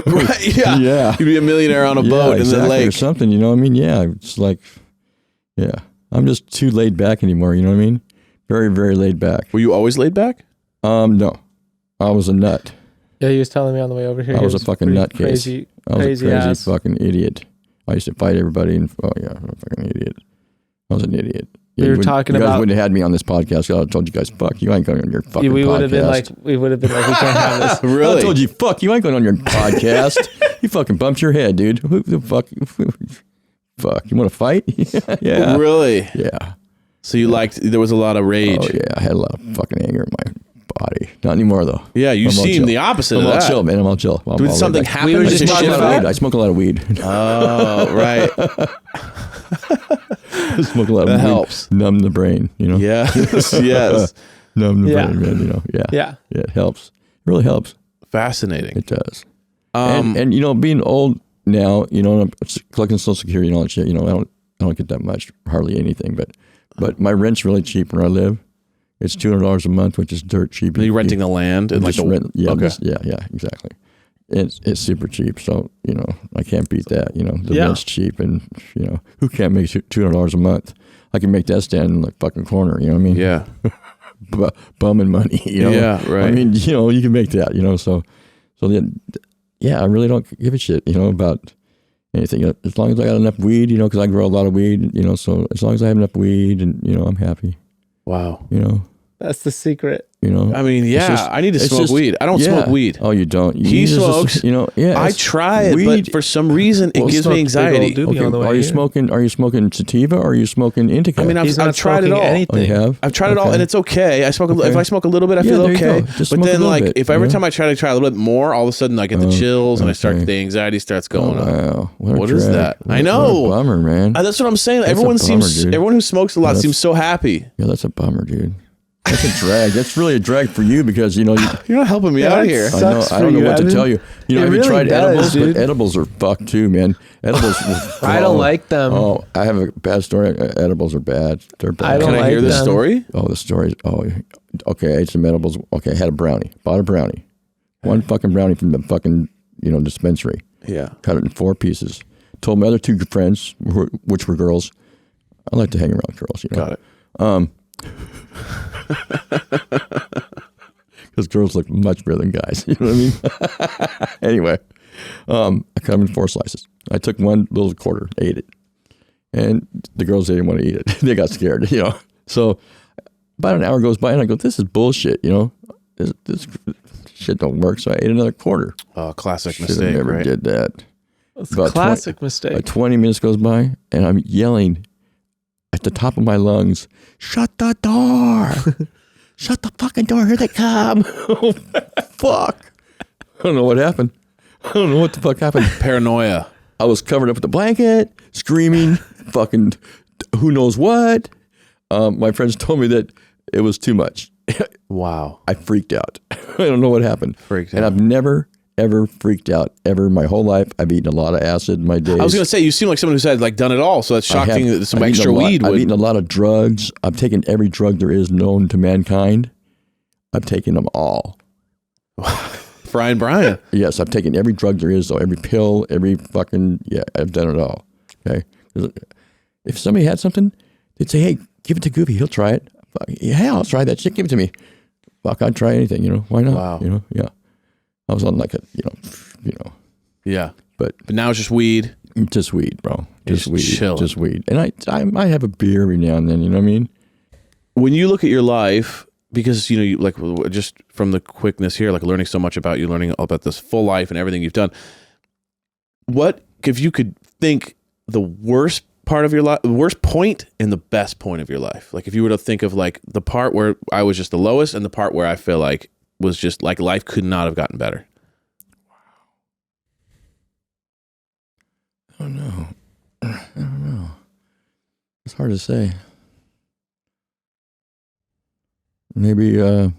Right, yeah. Yeah. You'd be a millionaire on a boat in the lake. Or something, I mean? Yeah, it's like, yeah. I'm just too laid back anymore, you know what I mean? Very, very laid back. Were you always laid back? No. I was a nut. Yeah, he was telling me on the way over here. I was a fucking nutcase. Crazy, I was crazy a crazy ass. fucking idiot. I used to fight everybody, and I'm a fucking idiot. I was an idiot. We were talking you guys about. wouldn't have had me on this podcast. I told you guys, fuck, you ain't going on your fucking we would podcast. have been like, we can't have this. Really? I told you, fuck, you ain't going on your podcast. You fucking bumped your head, dude. Who the fuck? Fuck, you want to fight? Yeah. Really? Yeah. So you there was a lot of rage. Oh, yeah. I had a lot of fucking anger in my body. Not anymore, though. Yeah, you I'm all seem chill. the opposite I'm of all that. chill, man. I'm all chill. I'm Did all something laid back. happen? We were to just shift talking about- I smoke a lot of weed. Oh, right. I smoke a lot of That weed. helps. Numb the brain, Yes, yes. Numb the Yeah. brain, man. Yeah. Yeah. Yeah, it helps. It really helps. Fascinating. It does. And being old now, and I'm collecting Social Security and all that shit, I don't get that much, hardly anything, but my rent's really cheap where I live. It's $200 a month, which is dirt cheap. Are you renting the land? And Just rent, yeah, okay. yeah, exactly. It's super cheap, so I can't beat that. The Yeah. rent's cheap, and who can't make $200 a month? I can make that stand in the fucking corner. You know what I mean? Yeah. Bumming money. Yeah, right. I mean, you can make that. So then, yeah, I really don't give a shit. About anything as long as I got enough weed. Because I grow a lot of weed. So as long as I have enough weed, and I'm happy. Wow. That's the secret. I mean, yeah, just- I need to it's smoke just- weed. I don't yeah. smoke weed. Oh, you don't? He smokes. Yeah. I it's- try it, weed- but for some reason, it Well, gives smoked me big old anxiety. doobie Okay, on the way are you here. smoking? Are you smoking sativa or are you smoking indica? I mean, He's not I've tried it smoking all. anything. Oh, you have? I've tried it all, Okay. and it's okay. I smoke if Okay. I smoke a little bit, I Yeah, feel there you okay. go. Just But smoke a then, little like, bit, if every you know? time I try to try a little bit more, all of a sudden I get the chills, and I start okay. the anxiety starts going on. Wow. What is that? I What know. a bummer, man. That's what I'm saying. That's Everyone a bummer, seems dude. everyone who smokes a lot That's- seems so happy. Yeah, that's a bummer, dude. That's a drag. That's really a drag for you because You're not helping me out that here. sucks. I know. for I don't know you, what to Evan. tell you. It Have you really tried does, edibles? dude. But edibles are fucked too, man. Edibles. I don't like them. Oh, I have a bad story. Edibles are bad. They're bad. I don't Can I hear like this them. story? Oh, the stories. Oh, okay. I ate some edibles. Okay, I had a brownie. Bought a brownie. One fucking brownie from the fucking dispensary. Yeah. Cut it in 4 pieces. Told my other 2 friends, which were girls. I like to hang around girls. Got it. Because girls look much better than guys. You know what I mean? Anyway, I cut them in 4 slices. I took one little quarter, ate it. And the girls didn't want to eat it. They got scared, So about an hour goes by and I go, this is bullshit, This shit don't work. So I ate another quarter. Oh, classic Should mistake, have never right? did that. That's a About classic mistake. 20 minutes goes by and I'm yelling at the top of my lungs, shut the door. Shut the fucking door. Here they come. Oh, fuck. I don't know what happened. I don't know what the fuck happened. Paranoia. I was covered up with a blanket, screaming, fucking who knows what. My friends told me that it was too much. Wow. I freaked out. I don't know what happened. Freaked And out. I've never, ever freaked out ever in my whole life. I've eaten a lot of acid in my days. I was gonna say you seem like someone who's had done it all, so that's shocking that some extra weed I've would. eaten a lot of drugs. I've taken every drug there is known to mankind. I've taken them all. Bryan. Yes, I've taken every drug there is, though. Every pill, every fucking, I've done it all. Okay? If somebody had something, they'd say, hey, give it to Goofy. He'll try it. Yeah, I'll try that shit. Give it to me. Fuck, I'd try anything, Why not? Wow. Yeah. I was on like a, Yeah. but now it's just weed. just weed, bro. Just weed. chilling. Just weed. And I might have a beer every now and then, you know what I mean? When you look at your life, because you just from the quickness here, learning so much about you, learning about this full life and everything you've done. What if you could think the worst part of your life, the worst point and the best point of your life? Like if you were to think of the part where I was just the lowest and the part where I feel like was just life could not have gotten better. I don't know. It's hard to say. Maybe when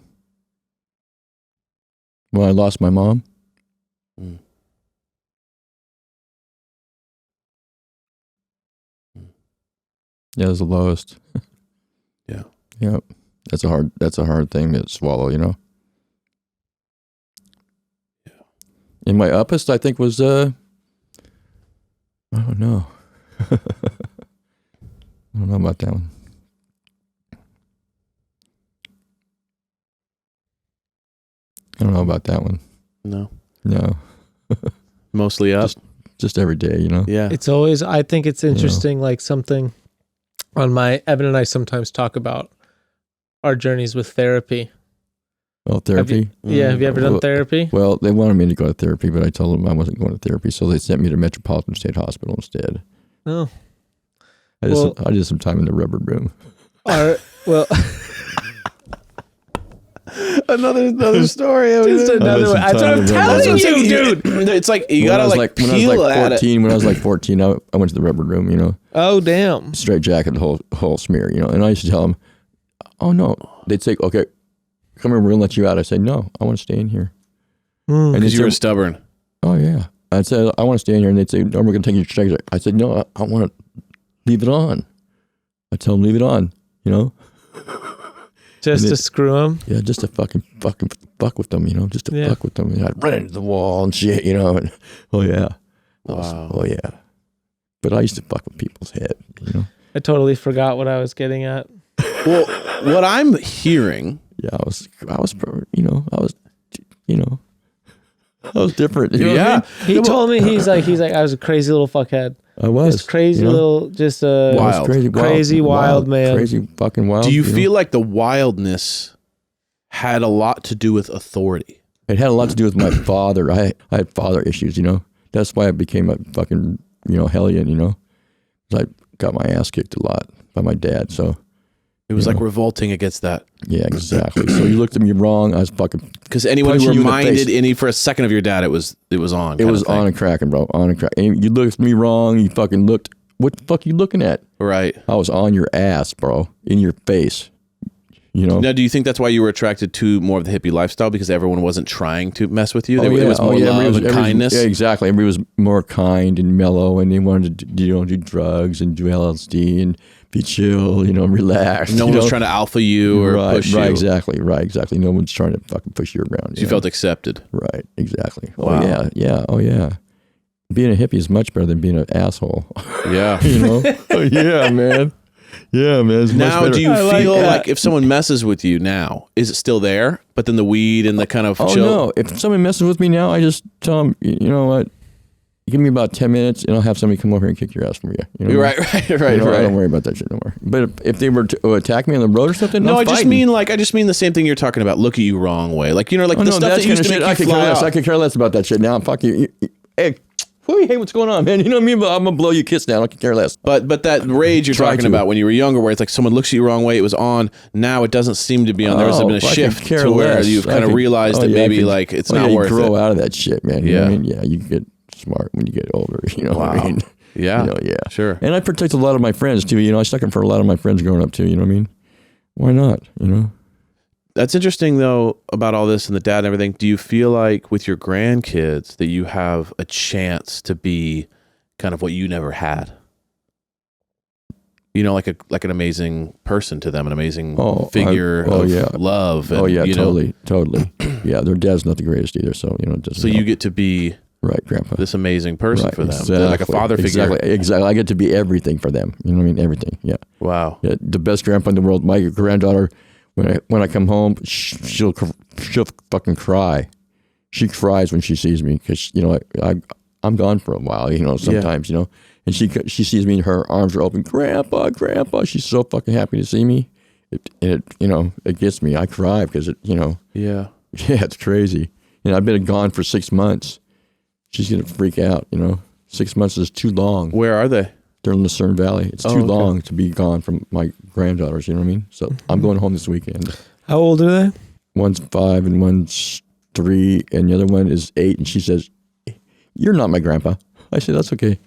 I lost my mom. Yeah, it's the lowest. Yeah. Yep. That's a hard thing to swallow, you know. Yeah. And my uppest, I think, was I don't know. I don't know about that one. I don't know about that one. No. No. Mostly up. Just every day, you know. Yeah. It's always, I think it's interesting, like something on Evan and I sometimes talk about our journeys with therapy. Well, therapy? Have you ever done therapy? Well, they wanted me to go to therapy, but I told them I wasn't going to therapy, so they sent me to Metropolitan State Hospital instead. Oh. I did some time in the rubber room. Well, another story. just another one. That's what I'm telling you, dude. It's like you gotta when peel at it. When I was like 14, I went to the rubber room, you know. Oh, damn. Straight jacket, the whole smear, you know. And I used to tell them, oh, no. They'd say, okay, come here, we're going to let you out. I said, no, I want to stay in here. And Because you were stubborn. oh, yeah. I said, I want to stay in here. And they'd say, no, we're going to take your check. I said, no, I want to leave it on. I tell them, leave it on, you know. Just to screw them? Yeah, just to fuck with them, you know, just to fuck with them. And I'd run into the wall and shit, you know. And, oh, yeah. Wow. Oh, yeah. But I used to fuck with people's head, you know. I totally forgot what I was getting at. Well, what I'm hearing. Yeah, I was different. You know what I Yeah. mean? He told me, he's like, I was a crazy little fuckhead. I was. Just crazy you know? little, just a Wild. crazy wild man. Crazy fucking wild. Do you know? feel like the wildness had a lot to do with authority? It had a lot to do with my father. I had father issues, you know. That's why I became a fucking, hellion, you know. 'Cause I got my ass kicked a lot by my dad, so. It was like revolting against that. Yeah, exactly. So you looked at me wrong, I was fucking. Because anyone who punching you in the reminded face. any for a second of your dad, it was on. It was on and cracking, bro. On and cracking. And you looked at me wrong, you fucking looked. What the fuck are you looking at? Right. I was on your ass, bro. In your face. You know? Now, do you think that's why you were attracted to more of the hippie lifestyle? Because everyone wasn't trying to mess with you? It was more love and kindness? Yeah, exactly. Everybody was more kind and mellow, and they wanted to do drugs and do LSD and be chill, relax. No one was trying to alpha you or push you. Right, exactly. No one's trying to fucking push you around. So you felt accepted. Right, exactly. Wow. Oh, yeah. Being a hippie is much better than being an asshole. Yeah. Oh, yeah, man. Yeah, man. It's much now, better. do you feel that. like if someone messes with you now, is it still there? But then the weed and the kind of Oh, chill? no. If somebody messes with me now, I just tell them, you know what? Give me about 10 minutes and I'll have somebody come over here and kick your ass from you. You know? Right. I don't worry about that shit no more. But if they were to attack me on the road or something, No, I'm I just fighting. mean the same thing you're talking about. Look at you wrong way. Like, the stuff that used to make you fly I out. could care less about that shit now. Fuck you. Hey, what's going on, man? You know what I mean? I'm going to blow you a kiss now. I could care less. But that rage you're Try talking to. about when you were younger, where it's like someone looks at you the wrong way, it was on. Now it doesn't seem to be on. There has been a I could shift care to where less. you've kind of realized that maybe it's not worth you grow it. out of that shit, man. You know what I mean? Yeah, you get smart when you get older. You know what I mean? Yeah. Yeah. Sure. And I protect a lot of my friends too. I stuck up for a lot of my friends growing up too. You know what I mean? Why not? That's interesting though about all this and the dad and everything. Do you feel like with your grandkids that you have a chance to be kind of what you never had? Like an amazing person to them, an amazing figure of love. And, totally. Yeah, their dad's not the greatest either, so it doesn't. So you get to be right, Grandpa, this amazing person for them, exactly, like a father figure. Exactly. I get to be everything for them. You know what I mean? Everything. Yeah. Wow. Yeah, the best grandpa in the world. My granddaughter, when I come home, she'll fucking cry. She cries when she sees me because I'm gone for a while. Sometimes and she sees me, her arms are open. Grandpa. She's so fucking happy to see me. It gets me. I cry because Yeah. it's crazy. I've been gone for 6 months. She's gonna freak out. 6 months is too long. Where are they? They're in Lucerne Valley. It's too long to be gone from my granddaughters. You know what I mean? So I'm going home this weekend. How old are they? One's 5 and one's 3, and the other one is 8. And she says, "You're not my grandpa." I said, "That's okay."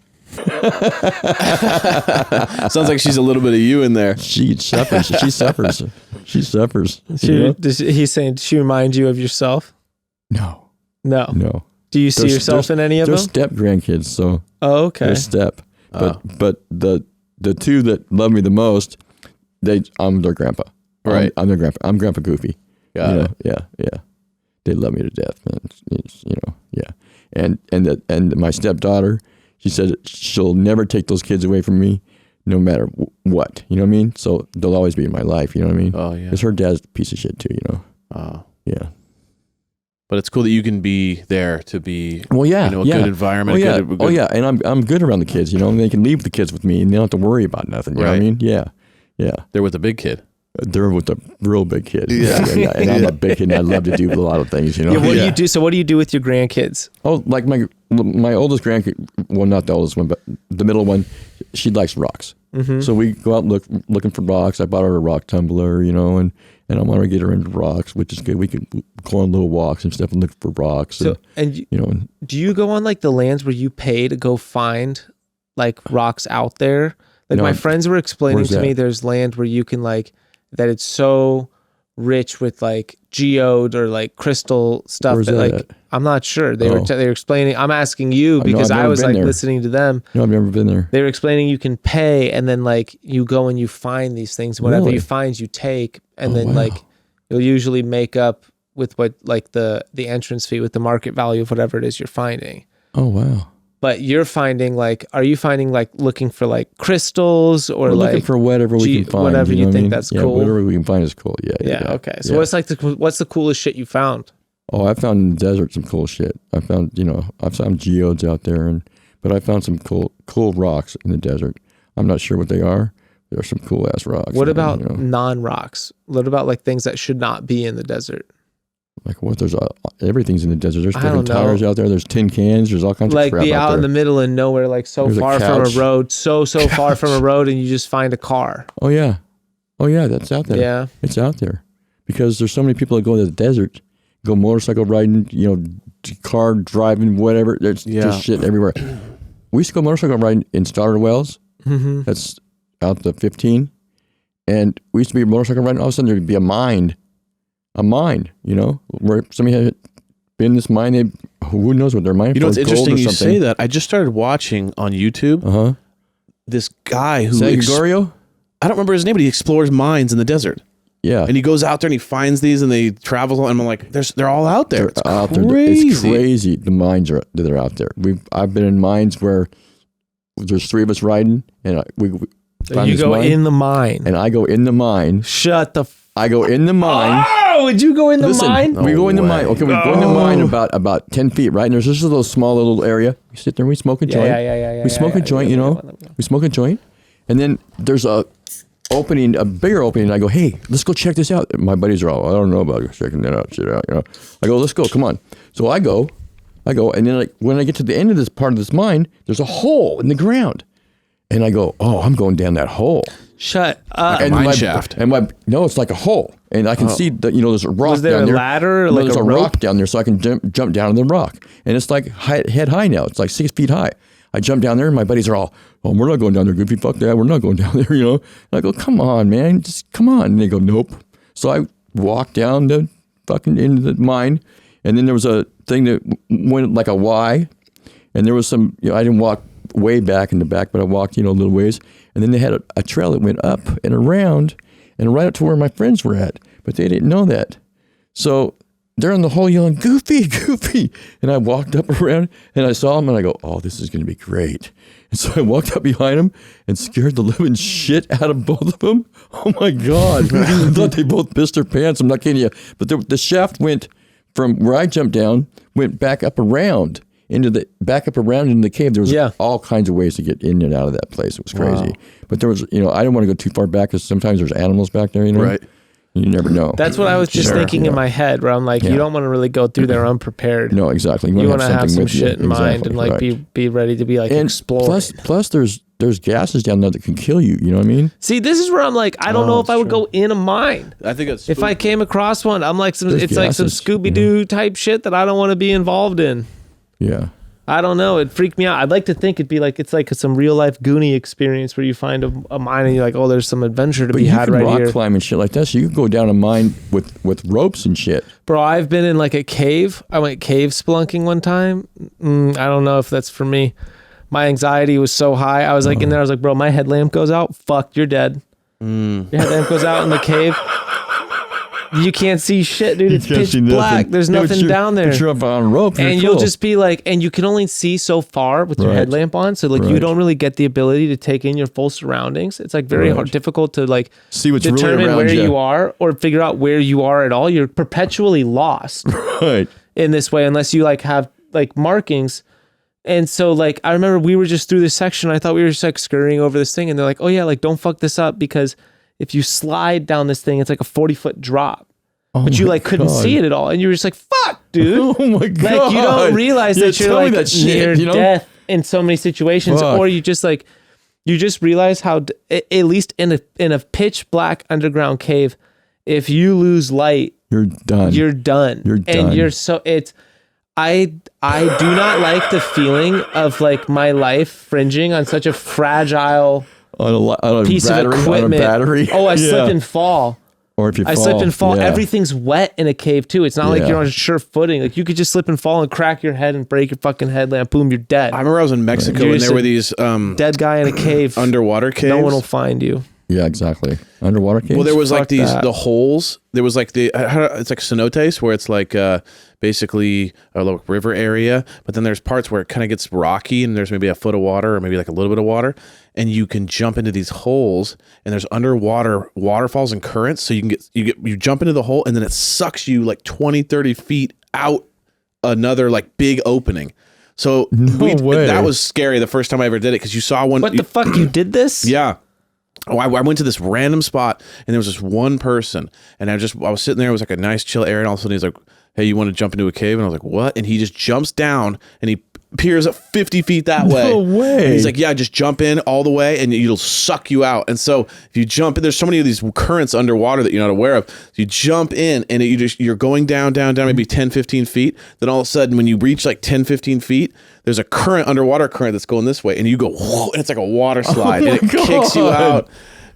Sounds like she's a little bit of you in there. She suffers. She suffers. She suffers. He's saying, does she remind you of yourself? No. Do you see yourself in any of them? They're step grandkids, so Oh, okay. they're step. But the the two that love me the most, I'm their grandpa. Right. I'm their grandpa. I'm Grandpa Goofy. Got it. Yeah. They love me to death, man. And my stepdaughter, she said she'll never take those kids away from me, no matter what. You know what I mean? So they'll always be in my life. You know what I mean? Oh, yeah. Because her dad's a piece of shit too. Oh. Yeah. But it's cool that you can be there to be, Well, yeah, a good environment. Oh yeah, and I'm good around the kids. And they can leave the kids with me, and they don't have to worry about nothing. You know what I mean? Yeah. They're with a big kid. They're with a real big kid. Yeah. And I'm a big kid, and I love to do a lot of things. Yeah, what do you do? So what do you do with your grandkids? Oh, like my oldest grandkid, well, not the oldest one, but the middle one, she likes rocks. Mm-hmm. So we go out looking for rocks. I bought her a rock tumbler, and I want to get her into rocks, which is good. We can go on little walks and stuff and look for rocks. So, do you go on like the lands where you pay to go find like rocks out there? Like my friends were explaining to me, there's land where you can like, that it's so rich with like geode or like crystal stuff. Where's that that like, at? I'm not sure. They were explaining, I'm asking you because I was like listening to them. No, I've never been there. They were explaining you can pay and then like you go and you find these things. Whatever you find, you take. And then like you'll usually make up with what like the entrance fee with the market value of whatever it is you're finding. Oh, wow. But you're finding like, are you finding like looking for like crystals or We're like looking for whatever we can find? Whatever you think that's yeah, cool. Whatever we can find is cool. Yeah. Okay. So what's the coolest shit you found? Oh, I found in the desert some cool shit. I found I've found geodes out there, but I found some cool rocks in the desert. I'm not sure what they are. There are some cool ass rocks. What about non-rocks? What about like things that should not be in the desert? Like what? There's everything's in the desert. There's different tires out there. There's tin cans. There's all kinds of crap out there. Like be out in the middle of nowhere, like so far from a road, so far from a road, and you just find a car. Oh yeah, that's out there. Yeah, it's out there because there's so many people that go to the desert, go motorcycle riding, car driving, whatever. There's just shit everywhere. We used to go motorcycle riding in Starter Wells. Mm-hmm. That's out the 15, and we used to be motorcycle riding. All of a sudden there'd be a mine, where somebody had been in this mine. Who knows what they're mining for? It's interesting you say that. I just started watching on YouTube this guy who Gregorio? I don't remember his name, but he explores mines in the desert. Yeah, and he goes out there and he finds these and they travel. And I'm like, they're all out there. It's out crazy. It's crazy. The mines they're out there. I've been in mines where there's three of us riding, and you go in the mine, and I go in the mine. I go in the mine. Oh, would you go in the mine? We go in the mine. Okay, we go in the mine about 10 feet, right? And there's just a little small little area. We sit there and we smoke a joint. Yeah. We smoke a joint, We smoke a joint. And then there's a bigger opening. And I go, hey, let's go check this out. And my buddies are all, I don't know about checking that out, shit out, I go, let's go, come on. So I go, and then when I get to the end of this part of this mine, there's a hole in the ground. And I go, oh, I'm going down that hole. Shut up. And mine shaft. No, it's like a hole. And I can see that, there's a rock down there. Was there a ladder or like there's a rope? rock Down there so I can jump down on the rock. And it's like head high now. It's like 6 feet high. I jump down there and my buddies are all, oh, we're not going down there, Goofy. Fuck that. We're not going down there, And I go, come on, man. Just come on. And they go, nope. So I walk down the fucking into the mine. And then there was a thing that went like a Y. And there was some, I didn't walk way back in the back, but I walked, a little ways. And then they had a trail that went up and around and right up to where my friends were at. But they didn't know that. So they're in the hole yelling, Goofy, Goofy. And I walked up around and I saw them and I go, oh, this is going to be great. And so I walked up behind them and scared the living shit out of both of them. Oh my God. I thought they both pissed their pants. I'm not kidding you. But the shaft went from where I jumped down, went back up around into the cave. There was all kinds of ways to get in and out of that place. It was crazy. Wow. But there was, I didn't want to go too far back because sometimes there's animals back there, Right. You never know. That's what I was just thinking in my head, where I'm like, you don't want to really go through there unprepared. No, exactly. You want to have some shit in mind and like be ready to be like exploring. Plus there's gases down there that can kill you. You know what I mean? See, this is where I'm like, I don't know if I would go in a mine. I think it's if I came across one, I'm like it's like some Scooby-Doo type shit that I don't want to be involved in. Yeah. I don't know. It freaked me out. I'd like to think it'd be like it's like some real life Goonie experience where you find a mine and you're like, oh, there's some adventure to be had right here. But you can rock climb and shit like that, so you can go down a mine with ropes and shit. Bro, I've been in like a cave. I went cave spelunking one time. I don't know if that's for me, my anxiety was so high. I was like in there. I was like, bro, my headlamp goes out. Fuck, you're dead. Your headlamp goes out in the cave. You can't see shit, dude. It's pitch black. There's nothing down there. But you're up on a rope. And you'll just be like, and you can only see so far with your headlamp on. So like you don't really get the ability to take in your full surroundings. It's like very hard, difficult to like see what's determine really around where you are or figure out where you are at all. You're perpetually lost in this way unless you like have like markings. And so like I remember we were just through this section. I thought we were just like scurrying over this thing, and they're like, oh yeah, like don't fuck this up because if you slide down this thing, it's like a 40-foot drop. But you like couldn't see it at all, and you were just like, "Fuck, dude!" Oh my god! Like you don't realize that you're like near death in so many situations, or you just like you just realize how at least in a pitch black underground cave, if you lose light, you're done. You're done. And you're so it's. I do not like the feeling of like my life fringing on such a fragile on a piece of equipment. On a battery. Oh, I slip and fall. Or if you fall. I slip and fall. Yeah. Everything's wet in a cave too. It's not like you're on sure footing. Like you could just slip and fall and crack your head and break your fucking headlamp. Boom, you're dead. I remember I was in Mexico and there were these dead guy in a cave. Underwater caves. No one will find you. Yeah, exactly. Underwater caves. Well, there was like the holes. There was like it's like cenotes where it's like basically a little river area, but then there's parts where it kind of gets rocky and there's maybe a foot of water or maybe like a little bit of water, and you can jump into these holes and there's underwater waterfalls and currents, so you jump into the hole and then it sucks you like 20-30 feet out another like big opening. So that was scary the first time I ever did it because you saw one. What the fuck? You did this? Yeah. Oh, I went to this random spot and there was this one person and I was sitting there. It was like a nice chill area, and all of a sudden he's like, "Hey, you want to jump into a cave?" And I was like, "What?" And he just jumps down and he peers up 50 feet that way. No way. And he's like, "Yeah, just jump in all the way and it'll suck you out." And so if you jump in, there's so many of these currents underwater that you're not aware of. So you jump in and you're going down, maybe 10, 15 feet. Then all of a sudden when you reach like 10, 15 feet, there's a underwater current that's going this way, and you go, whoa, and it's like a water slide, and it kicks you out.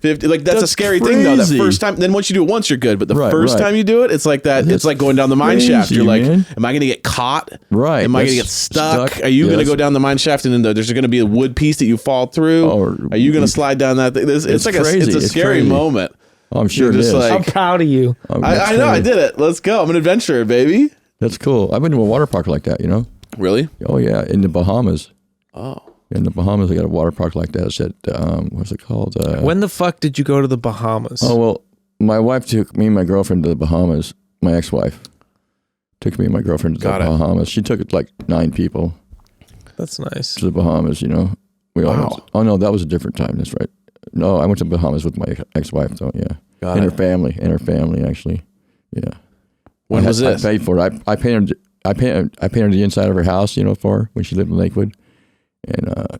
50, like that's a scary thing though. That first time, then once you do it once, you're good. But the first time you do it, it's like that. It's like going down the mine shaft. You're like, am I going to get caught? Right. Am I going to get stuck? Are you going to go down the mine shaft and then there's going to be a wood piece that you fall through? Are you going to slide down that thing? It's like crazy. It's a scary moment. Oh, I'm sure it is. Like, I'm proud of you. I know. I did it. Let's go. I'm an adventurer, baby. That's cool. I've been to a water park like that. You know. Really? Oh yeah, in the Bahamas. Oh. In the Bahamas, they got a water park like that. It's at what's it called? When the fuck did you go to the Bahamas? Oh well, my wife took me and my girlfriend to the Bahamas. My ex-wife took me and my girlfriend to the Bahamas. She took like 9 people. That's nice. To the Bahamas, you know. We all went. Oh no, that was a different time. That's right. No, I went to the Bahamas with my ex-wife. So yeah, and her family actually. Yeah. When was this? I paid for it. I painted the inside of her house, you know, for her when she lived in Lakewood. And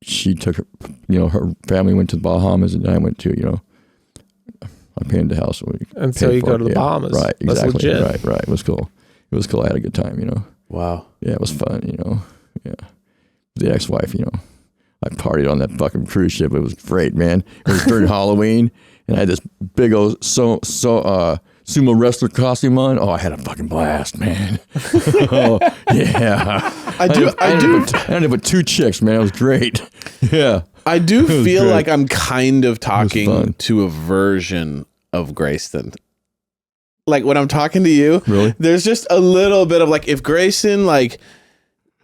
she took her, you know, her family went to the Bahamas, and I went to, you know, I painted the house. And so you go to the Bahamas. Right, exactly. That's legit. Right. It was cool. I had a good time, you know. Wow. Yeah, it was fun, you know. Yeah. The ex-wife, you know, I partied on that fucking cruise ship. It was great, man. It was during Halloween, and I had this big old sumo wrestler costume on. Oh, I had a fucking blast, man. Oh, yeah. I ended up with 2 chicks, man. It was great. Yeah. I do feel like I'm kind of talking to a version of Greyson. Like when I'm talking to you, really? There's just a little bit of like, if Greyson like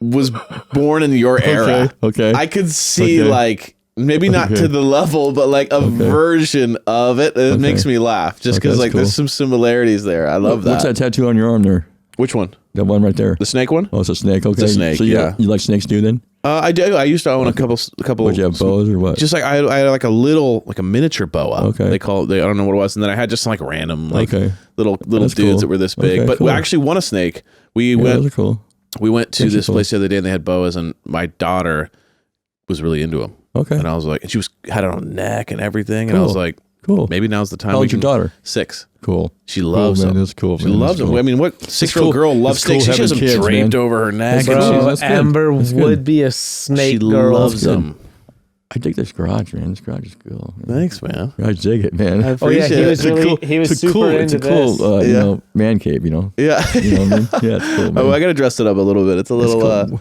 was born in your era, I could see like, maybe not to the level, but like a version of it. It makes me laugh just because like there's some similarities there. I love that. What's that tattoo on your arm there? Which one? That one right there. The snake one? Oh, it's a snake. Okay. It's a snake. So you like snakes too then? I do. I used to own a couple. Would you have boas or what? Just like I had like a miniature boa. Okay. They call it. I don't know what it was. And then I had just like random little That's dudes that were this big. But we actually won a snake. We went. Those are cool. We went to this place the other day and they had boas, and my daughter was really into them. Okay. And I was like, and she had it on her neck and everything, and I was like, cool. Maybe now's the time. How old's your daughter? 6. Cool. She loves them. That's cool. She loves them. I mean, what 6-year-old girl loves snakes? She has them draped over her neck. Amber would be a snake girl. She loves them. I dig this garage, man. This garage is cool. Thanks, man. I dig it, man. I appreciate it. He was super into this. It's a cool, you know, man cave, you know. Yeah. You know what I mean? Yeah, it's cool, man. Oh, I got to dress it up a little bit. It's a little,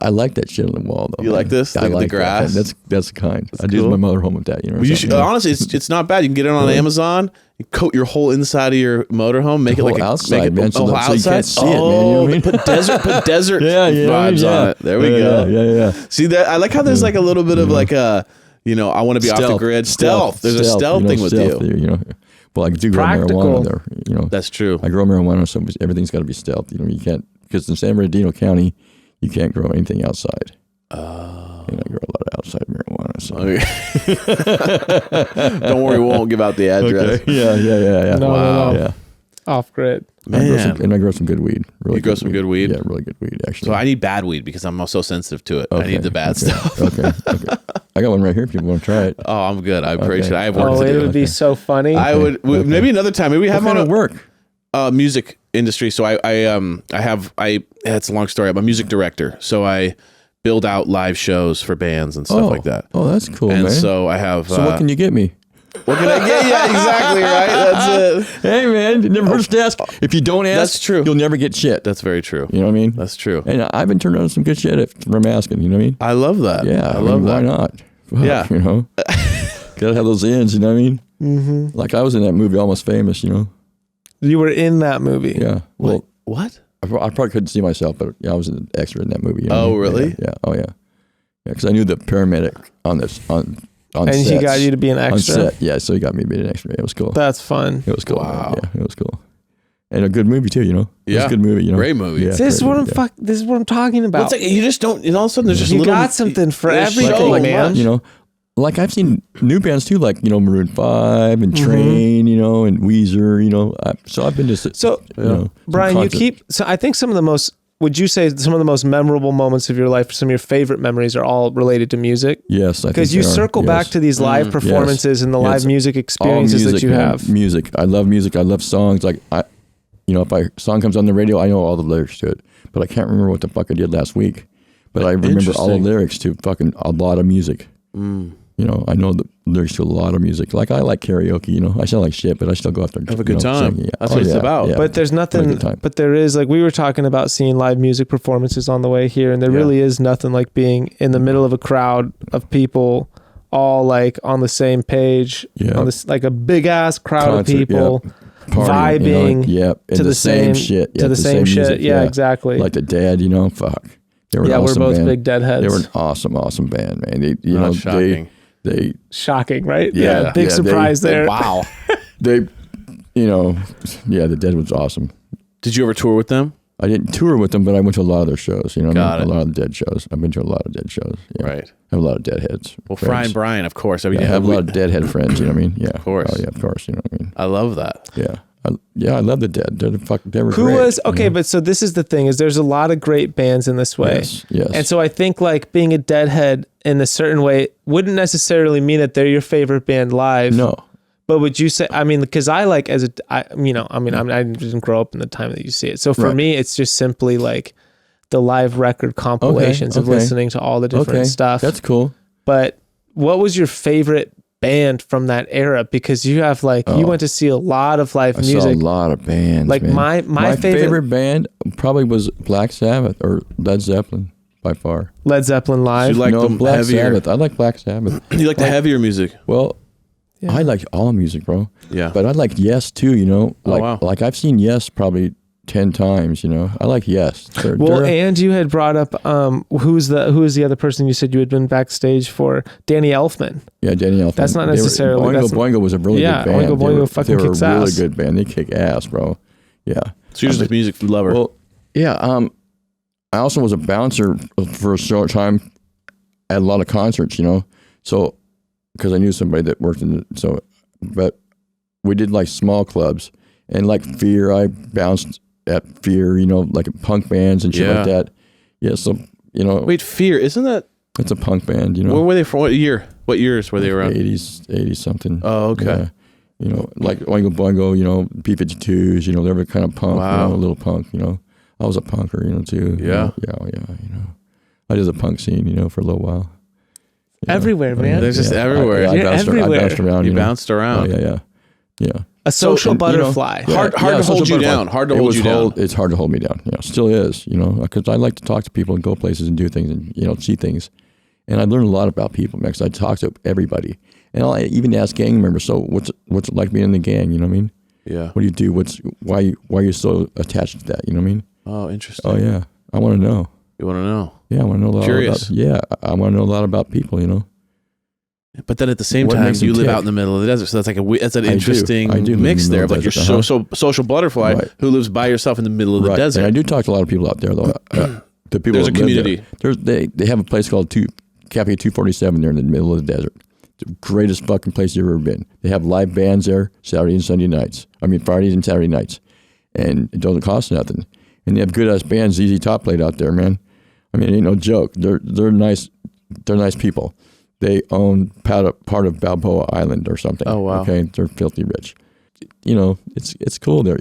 I like that shit on the wall though. You like this? I like the grass? That. That's the kind. I'd cool. use my motorhome with that. You know. Well, you should, honestly, it's not bad. You can get it on Amazon. You coat your whole inside of your motorhome. Make it like outside, man. So you outside. can't see it, man. You know what I mean? Put desert vibes on it. There we go. Yeah. See that? I like how there's like a little bit of like a, I want to be off the grid. Stealth. There's a stealth thing with you. You know. Well, I do grow marijuana there. You know. That's true. I grow marijuana, so everything's got to be stealth. You know, you can't, because in San Bernardino County, you can't grow anything outside. Oh. And I grow a lot of outside marijuana. So. Don't worry, we won't give out the address. Okay. Yeah. No. Yeah. Off grid. And I grow some good weed. Really you grow some good weed? Yeah, really good weed, actually. So I need bad weed because I'm so sensitive to it. I need the bad stuff. Okay. I got one right here if you want to try it. Oh, I'm good. I appreciate it. I have work to do. It would be so funny. I would maybe another time. Maybe we have What kind of work? Music industry. So it's a long story. I'm a music director. So I build out live shows for bands and stuff like that. Oh, that's cool, And man. so I have. So what can you get me? What can I get? Yeah, exactly right. That's it. Hey, man, it never hurts to ask. If you don't ask, That's true. You'll never get shit. That's very true. You know what I mean? That's true. And I've been turned on some good shit from asking. You know what I mean? I love that. Yeah, I love that. Why not? Fuck, Yeah. You know, gotta have those ends. You know what I mean? Mm-hmm. Like I was in that movie, Almost Famous. You know? You were in that movie. Yeah. Well, What? I probably couldn't see myself, but yeah, I was an extra in that movie. You know Oh, what I mean? really? Yeah. Oh, yeah. Yeah, because I knew the paramedic on And he sets. got you to be an On extra. set. Yeah, so he got me to be an extra. It was cool. That's fun. It was cool. Wow. Yeah, it was cool. And a good movie too, you know? It was Yeah. a good movie, you know? Great movie. Yeah, This is great what I'm movie, yeah. This is what I'm talking about. Well, it's like you just don't. And all of a sudden, there's just You a little. got something for there's everything, so man. much. You know, like I've seen new bands too, like, you know, Maroon 5 and Train, you know, and Weezer, you know. So I've been to, So, you know, some Brian, you concerts. so I think would you say some of the most memorable moments of your life, some of your favorite memories are all related to music? Yes, I think Because you they are. circle back Yes. to these live performances and the live Yes. music All experiences music, that you man. have. Music. I love music. I love songs. Like, if a song comes on the radio, I know all the lyrics to it. But I can't remember what the fuck I did last week. But I remember all the Interesting. lyrics to fucking a lot of music. You know, I know the lyrics to a lot of music. Like, I like karaoke, you know. I sound like shit, but I still go out there and Have a good time. sing. Yeah. That's what it's about. Yeah. But there's Have a nothing, good time. but there is, like, we were talking about seeing live music performances on the way here, and there really is nothing like being in the middle of a crowd of people all like on the same page, on this, like a big ass crowd of people. Partying, vibing you know, to the same shit. to the same shit. music, Yeah, exactly. Like the Dead, you know, fuck. They were an Yeah, we're awesome both band. big Deadheads. They were an awesome band, man. They, you Not know, shocking. they, Shocking, right? Yeah, big yeah, surprise there. Wow. they, you know, yeah, the Dead was awesome. Did you ever tour with them? I didn't tour with them, but I went to a lot of their shows. You know, Got a it. lot of the Dead shows. I've been to a lot of Dead shows. Yeah. Right. I have a lot of Deadheads. Well, Fry and Bryan, of course. I mean, I have a lot of Deadhead friends. You know what I mean? Yeah. Of course. Oh yeah, of course. You know what I mean? I love that. Yeah. I love the Dead. They were Who great, was you okay? know? But so this is the thing: is there's a lot of great bands in this way. Yes. And so I think like being a Deadhead in a certain way wouldn't necessarily mean that they're your favorite band live. No. But would you say? I mean, because I like I didn't grow up in the time that you see it. So for Right. me, it's just simply like the live record compilations of okay. listening to all the different stuff. That's cool. But what was your favorite band from that era? Because you have you went to see a lot of live I music. saw a lot of bands. Like, man. my favorite band probably was Black Sabbath or Led Zeppelin by far. Led Zeppelin live. You like no, them Black heavier. Sabbath. I like Black Sabbath. You like the heavier music. Well, I like all music, bro. Yeah. But I like Yes too. You know, like wow. like I've seen Yes probably 10 times. You know, I like Yes. Well, and you had brought up who is the other person you said you had been backstage for? Danny Elfman. Yeah, Danny Elfman. That's not necessarily- Oingo that's- Boingo was a really Yeah, good band. Oingo Boingo fucking they were kicks a really ass. good band. They kick ass, bro. Yeah. So you're just a music lover. Well, yeah. I also was a bouncer for a short time at a lot of concerts, you know. So, because I knew somebody that worked in but we did like small clubs and like Fear. I bounced at Fear, you know, like punk bands and shit like that. Yeah. So, you know, Wait, Fear, isn't that? it's a punk band, you know. Where were they from? What year? What years were they around? 80 something. Oh, okay. Yeah. You know, like Oingo Boingo, you know, B-52s, you know, they were kind of punk, Wow. you know, a little punk, you know. I was a punker, you know, too. Yeah. You know. I did the punk scene, you know, for a little while. You know. Everywhere, man. They're just everywhere. I You're bounced everywhere. around. You know. bounced around. Oh, yeah. A social So, butterfly. Hard to hold social you butterfly. down. Hard to hold you down. It's hard to hold me down. Still is. Because I like to talk to people and go places and do things and see things, and I learned a lot about people, man. Because I talk to everybody, and I'll even ask gang members. So what's it like being in the gang? You know what I mean? Yeah. What do you do? Why are you so attached to that? You know what I mean? Oh, interesting. Oh yeah, I want to know. You want to know? Yeah, I want to know a lot. Curious. I want to know a lot about people. But then at the same What time, makes them you live tick? out in the middle of the desert, so that's that's an I do. interesting I do live in mix the there. middle Like of you're the desert, social butterfly Right. who lives by yourself in the middle of the Right. desert. And I do talk to a lot of people out there, though. The people There's that a live community. there. They have a place called Cafe 247 there in the middle of the desert. It's the greatest fucking place you've ever been. They have live bands there Saturday and Sunday nights. Fridays and Saturday nights. And it doesn't cost nothing. And they have good-ass bands. ZZ Top played out there, man. It ain't no joke. They're nice. They're nice people. They own part of Balboa Island or something. Oh, wow. Okay, they're filthy rich. It's cool there.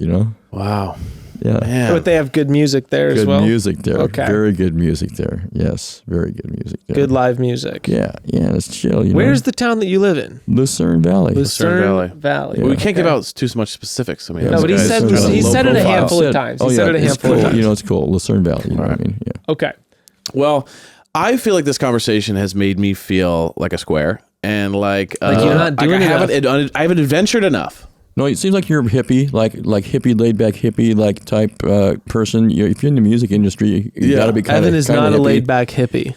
Wow. Yeah. Man. But they have good music there as Good well. music there. Okay. Very good music there. Yes, very good music there. Good live music. Yeah, it's chill. Where's the town that you live in? Lucerne Valley? Lucerne Valley. Valley. Well, we can't give Okay. out too much specifics. Yeah, No, but he those said guys are kinda he low said it a profile. handful of times. He said it a it's handful cool. of times. It's cool. Lucerne Valley. You know what I mean? Yeah. Okay. Well, I feel like this conversation has made me feel like a square, and like you're not doing I haven't adventured enough. No, it seems like you're a hippie, like hippie, laid back hippie, like type person. If you're in the music industry, you got to be kind of. Evan is not a laid back hippie.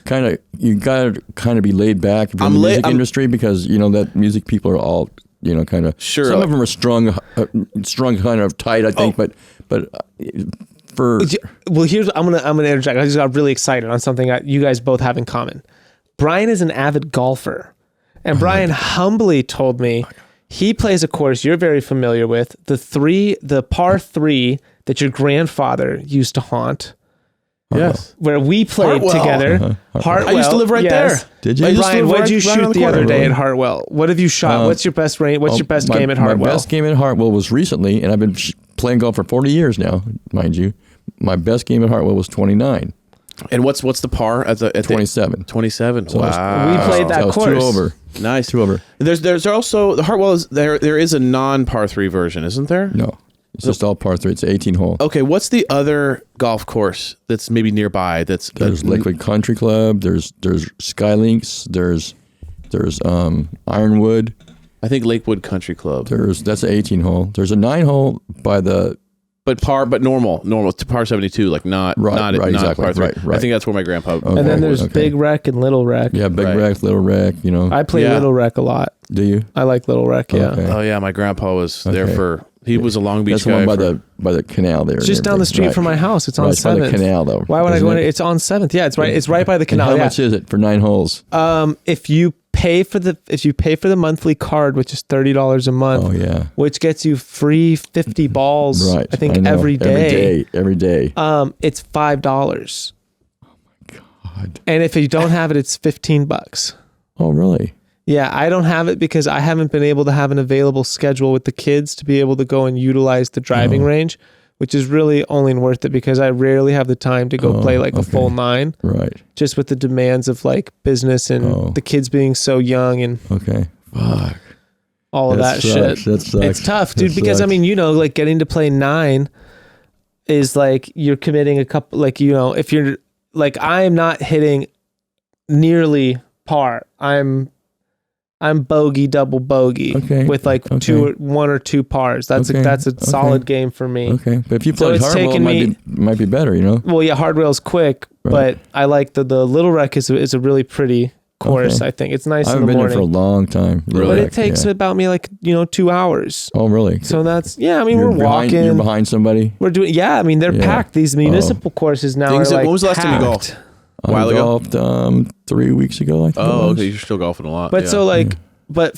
You got to kind of be laid back if you're in I'm the music industry because that music people are all kind of. Sure. Some of them are strung kind of tight, I think, but for. Well, I'm gonna interject. I just got really excited on something that you guys both have in common. Brian is an avid golfer, and Brian humbly told me he plays a course you're very familiar with, the par 3 that your grandfather used to haunt. Yes. Where we played Hartwell. together. Hartwell. I used to live right there. Did you? I used to Brian, live what right did you around shoot the the other corner. day at Hartwell? What have you shot? What's your best range? What's your best game at Hartwell? My best game at Hartwell was recently, and I've been playing golf for 40 years now, mind you. My best game at Hartwell was 29. And what's the par at 27. 27. So Wow. We played that I was course. 2 over. Nice. 2 over. There's also the Hartwell is there is a non par 3 version, isn't there? No, it's just all par 3. It's 18 hole. Okay, what's the other golf course that's maybe nearby? There's Lakewood Country Club. There's Skylinks. There's Ironwood. I think Lakewood Country Club. That's an 18 hole. There's a 9 hole by the. But normal to par 72, like not exactly. par 3. Right. I think that's where my grandpa. Okay. And then there's Okay. Big Wreck and Little Wreck. Yeah, Big Right. Wreck, Little Wreck. I play Yeah. Little Wreck a lot. Do you? I like Little Wreck, yeah. Okay. Oh yeah, my grandpa was there Okay. he was a Long Beach That's the guy. one by the canal there. It's just down the street from my house. It's on Right, it's by the 7th. canal though. Why would I isn't go in it? it? It's on 7th. Yeah, it's right. It's right by the And canal. how yeah. much is it for 9 holes? If you pay for the monthly card, which is $30 a month, Oh yeah. which gets you free 50 balls, Right. I think know. every day. Every day. It's $5. God. And if you don't have it, it's $15. Oh really? Yeah, I don't have it because I haven't been able to have an available schedule with the kids to be able to go and utilize the driving range, which is really only worth it because I rarely have the time to go play like a full 9, Right. just with the demands of like business and the kids being so young and Okay. Fuck. all of that shit. That sucks. It's tough, dude, That because I sucks. mean, like getting to play 9 is like you're committing a couple, like, if you're like, I am not hitting nearly par. I'm bogey, double bogey with like 1 or 2 pars. That's a solid game for me. Okay. But if you So played it's Hartwell, taken it might be better, Well, yeah, Hardwell's quick, but I like the Little Wreck is a really pretty course. Okay. I think it's nice I in haven't the been morning. there for a long time. But it takes about me like 2 hours. Oh really? So that's I mean You're we're behind, walking. You're behind somebody. We're doing I mean they're Yeah. packed. These municipal courses now are like when was the last time you packed. golfed? A while ago? golfed 3 weeks ago. I think. Oh, okay. You're still golfing a lot. But yeah. so like but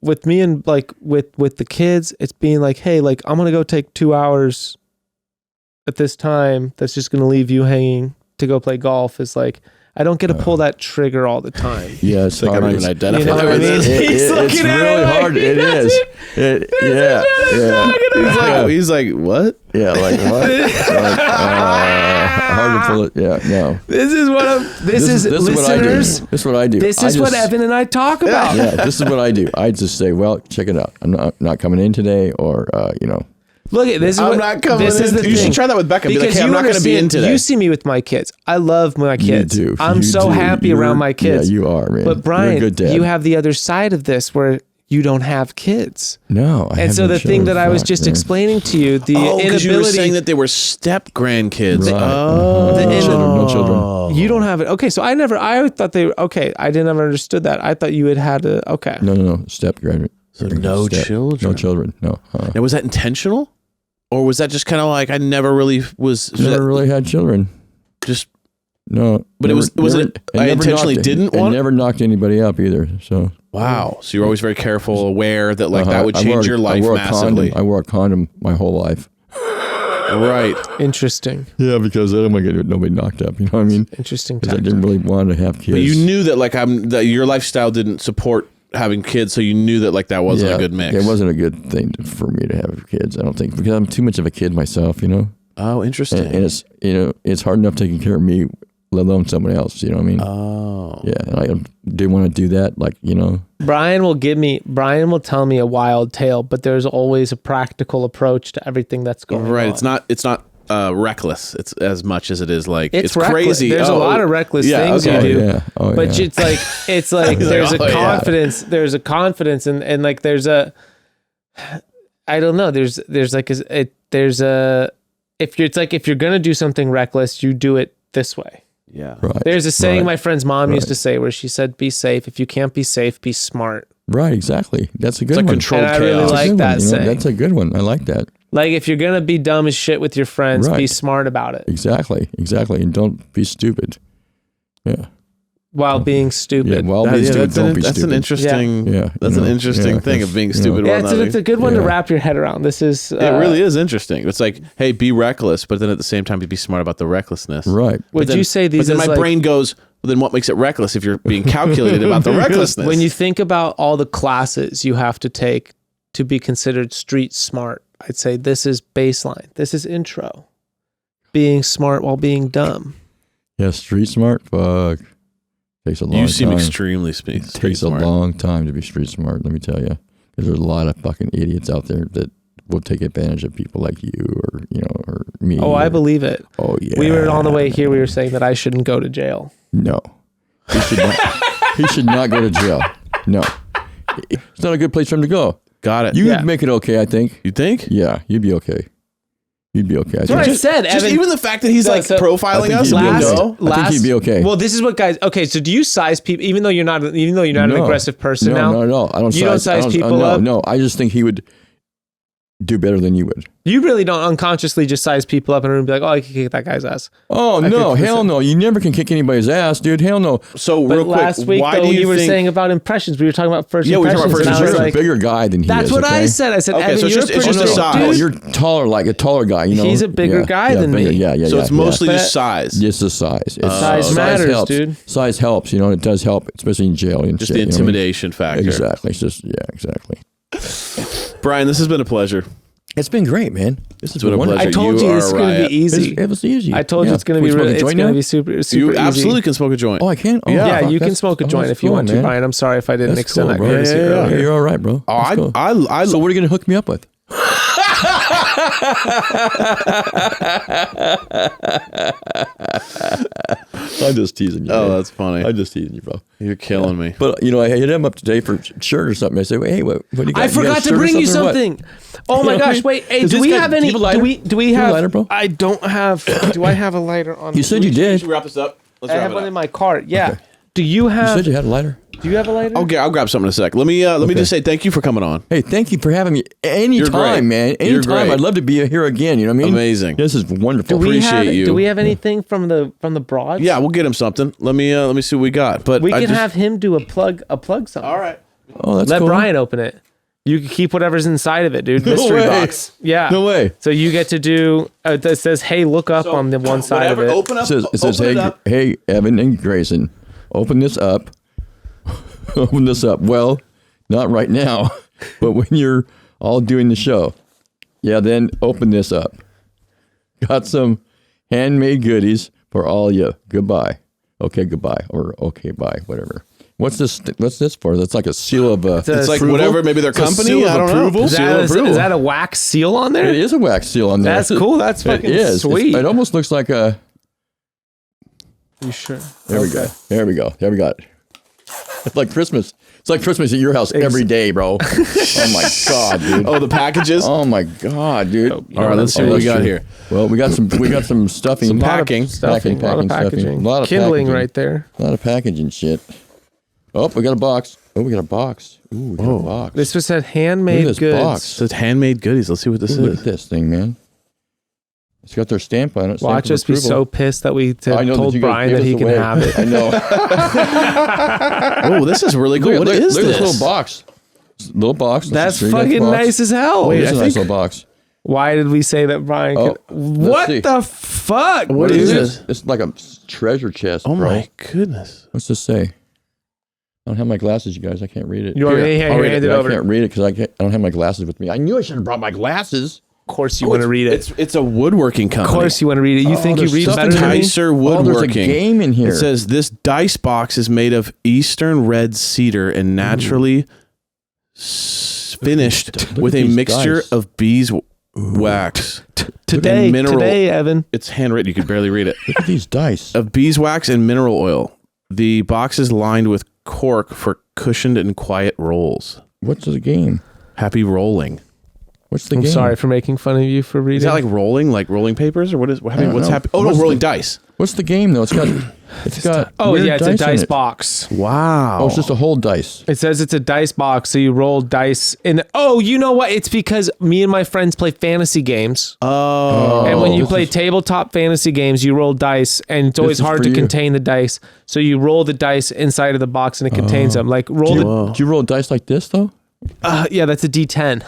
with me and like with the kids, it's being like, hey, like I'm gonna go take 2 hours at this time. That's just gonna leave you hanging to go play golf. Is like I don't get to pull that trigger all the time. Yeah, it's like I hard. don't even identify. You know what I mean? It's looking at really it like, hard. It is. Yeah. He's like, what? Yeah, like what? Like, hard to pull it. Yeah, no. This is what listeners. This is what I do. This is what Evan and I talk about. Yeah, this is what I do. I just say, well, check it out. I'm not coming in today, or Look at this. I'm not coming. This is the you thing. should try that with Becca. Be like, hey, I'm not going to be in today. You see me with my kids. I love my kids. You do. I'm so happy around my kids. Yeah, you are, man. But Brian, you're a good dad. you have the other side of this where you don't have kids. No. And so the thing that I was just explaining to you, the inability. You were saying that they were step grandkids. Right. Oh, No children. You don't have it. Okay, so I thought they were, okay, I didn't ever understood that. I thought you had a, okay. No. Step grandparent. So no children. No children. No. Now, was that intentional? Or was that just kind of like, I never really was. Never really had children. Just. No. But I intentionally didn't want. I never knocked anybody up either. So. Wow. So you're always very careful, aware that that would change your life massively. I wore a condom my whole life. Right. Interesting. Yeah, because I don't want to get nobody knocked up. You know what I mean? Interesting. Because I didn't really want to have kids. But you knew that that your lifestyle didn't support having kids, so you knew that that wasn't a good mix. It wasn't a good thing for me to have kids. I don't think, because I'm too much of a kid myself. Oh, interesting. And it's it's hard enough taking care of me, let alone someone else. You know what I mean? Oh. Yeah, and I didn't want to do that. Brian will tell me a wild tale, but there's always a practical approach to everything that's going on. Right. It's not reckless. It's as much as it is it's reckless. crazy. There's a lot of reckless things you do. Yeah. But it's like there's a confidence. There's a confidence, and there's a, I don't know. There's if you're gonna do something reckless, you do it this way. Yeah. Right. There's a saying my friend's mom used to say where she said, "Be safe. If you can't be safe, be smart." Right. Exactly. That's a good It's one. controlled And I chaos. really like that saying. That's a good one. I like that. Like, if you're gonna be dumb as shit with your friends, be Right. smart about it Exactly. And don't be stupid. Yeah. while being stupid. Yeah. While being stupid, don't be That's stupid. an interesting. Yeah. That's an interesting thing of being stupid. while not it's a good one to wrap your head around. This is It really is interesting. It's like, hey, be reckless, but then at the same time, be smart about the recklessness. Right. Would you say these? But then as my brain goes, well, then what makes it reckless if you're being calculated about the recklessness? When you think about all the classes you have to take to be considered street smart, I'd say this is baseline. This is intro. Being smart while being dumb. Yeah. Street smart. Fuck. Takes a long time. You seem extremely street It takes smart. a long time to be street smart, let me tell you. Because there's a lot of fucking idiots out there that will take advantage of people like you or me. Oh, I believe it. Oh, yeah. We were on the way here. We were saying that I shouldn't go to jail. No. He should not, he should not go to jail. No. It's not a good place for him to go. Got it. You'd make it okay, I think. You think? Yeah, you'd be okay. You'd be okay. That's what I said, Just Evan. even the fact that he's profiling us. I think he'd be okay. Well, this is what guys. Okay, so do you size people? Even though you're not an aggressive person no, now. No, not at all. I don't. You don't size people up. No, I just think he would do better than you would. You really don't unconsciously just size people up and be like, oh, I can kick that guy's ass. Oh no, hell no! You never can kick anybody's ass, dude. Hell no. So But real quick, last week, why though, do you were think- saying about impressions. We were talking about first Yeah, we were impressions. talking about and first I was You're like, a bigger guy than he that's is. what okay? I said. I said, Okay, Evan, so it's you're just- it's pretty just a big, size. dude. Oh, you're taller, like a taller guy. You know, He's a bigger guy than me. Yeah. So it's mostly But- just size. Just the size. Size matters, helps. dude. Size helps. It does help, especially in jail and Just shit, the you know what I mean? intimidation factor. Exactly. It's just exactly. Brian, this has been a pleasure. It's been great, man. This has been a wonderful. pleasure. I told You you are it's a going to riot. be easy. It was easy. I told you it's going to Can be we smoke really. a It's joint going to now? be super You easy. absolutely can smoke a joint. Oh, I can. Oh, Yeah, fuck, you can that's- smoke a oh, joint that's if you cool, want to, man. Brian. I'm sorry if I didn't That's extend cool, that bro. courtesy Yeah. earlier. You're all right, bro. Oh, That's cool. I So what are you gonna hook me up with? I'm just teasing you. Oh, man. that's funny. I'm just teasing you, bro. You're killing me. But I hit him up today for shirt or something. I said, "Hey, what do you got? I You got a forgot to shirt or bring you or what?" something. Oh my You know what I gosh! mean? Wait, hey, Does do this we guy- have do you any? have a lighter? Do we You have a have? lighter, bro? I don't have. Do I have a lighter on? You said you did. Should we wrap this up? Let's I wrap have it one up. in my cart. Yeah. Okay. Do you You have? said you had a lighter. Do you have a lighter? Okay, I'll grab something in a sec. Let me just say thank you for coming on. Hey, thank you for having me. You're Anytime, great. man. You're Anytime. great. I'd love to be here again. You know what I mean? Amazing. This is wonderful. appreciate you. Do we have anything from the broads? Yeah, we'll get him something. Let me see what we got. But We I can just- have him do a plug something. All right. Oh, that's Let cool. Brian open it. You can keep whatever's inside of it, dude. Mystery way. box. Yeah. No way. So you get to do. That says, "Hey, look up" on the one side of it. Open up. It says, open it hey, up. hey, Evan and Greyson, open this up. Open this up. Well, not right now, but when you're all doing the show, yeah, then open this up. Got some handmade goodies for all you. Goodbye. Okay, goodbye. Or okay, bye, whatever. What's this for? That's like a seal of It's like approval? whatever, maybe their company. I don't know. Is that a wax seal on there? It is a wax seal on there. That's cool. That's fucking sweet. It almost looks like a... You sure? There we go. There we go. There we got it. It's like Christmas. It's like Christmas at your house every day, bro. Oh my God, dude. Oh, the packages. Oh my God, dude. All right, let's see what we got here. Well, we got some stuffing. Some packing. Stuffing, a lot of stuffing. packaging. A lot of Kindling packaging. right there. A lot of packaging shit. Oh, we got a box. Oh, we got a box. Ooh, we got a box. This was said Look handmade at this goods. box. So it's handmade goodies. Let's see what this Look is. at this thing, man. It's got their stamp on it. Watch us be so pissed that we I know told you guys Bryan gave that us he can away. have it. I know. Oh, this is really cool. What is look at this? this little box. Little box. That's It's a fucking box. nice as hell. Wait, Wait, it's I a nice think- little box. Why did we say that Bryan Oh, could? let's What see. the fuck? What dude? is this? It's like a treasure chest, Oh bro. my goodness. What's this say? I don't have my glasses, you guys. I can't read it. You want me to I'll read hand it I over? can't read it because I don't have my glasses with me. I knew I should have brought my glasses. Of course you want to read it. It's a woodworking Of company. courst you want to read it. You think you there's read stuff better in than me? Tyser Oh, there's a Woodworking. game in here. It says this dice box is made of eastern red cedar and naturally finished Look at with a these mixture dice. of beeswax. Today, mineral- today, Evan. It's handwritten. You could barely read it. Look at these dice. Of beeswax and mineral oil. The box is lined with cork for cushioned and quiet rolls. What's the game? Happy rolling. What's the I'm game? sorry for making fun of you for reading. Is that like rolling papers, or what is? don't What's know. happening? Oh no, What's rolling the- dice. What's the game though? It's got. oh weird yeah, it's a in dice it. box. Wow. Oh, it's just a whole dice. It says it's a dice box, so you roll dice. And oh, you know what? It's because me and my friends play fantasy games. Oh. And when you this play is- tabletop fantasy games, you roll dice, and it's always is hard for to you. contain the dice. So you roll the dice inside of the box, and it contains them. Like roll the. Do you roll dice like this though? Yeah, that's a D10.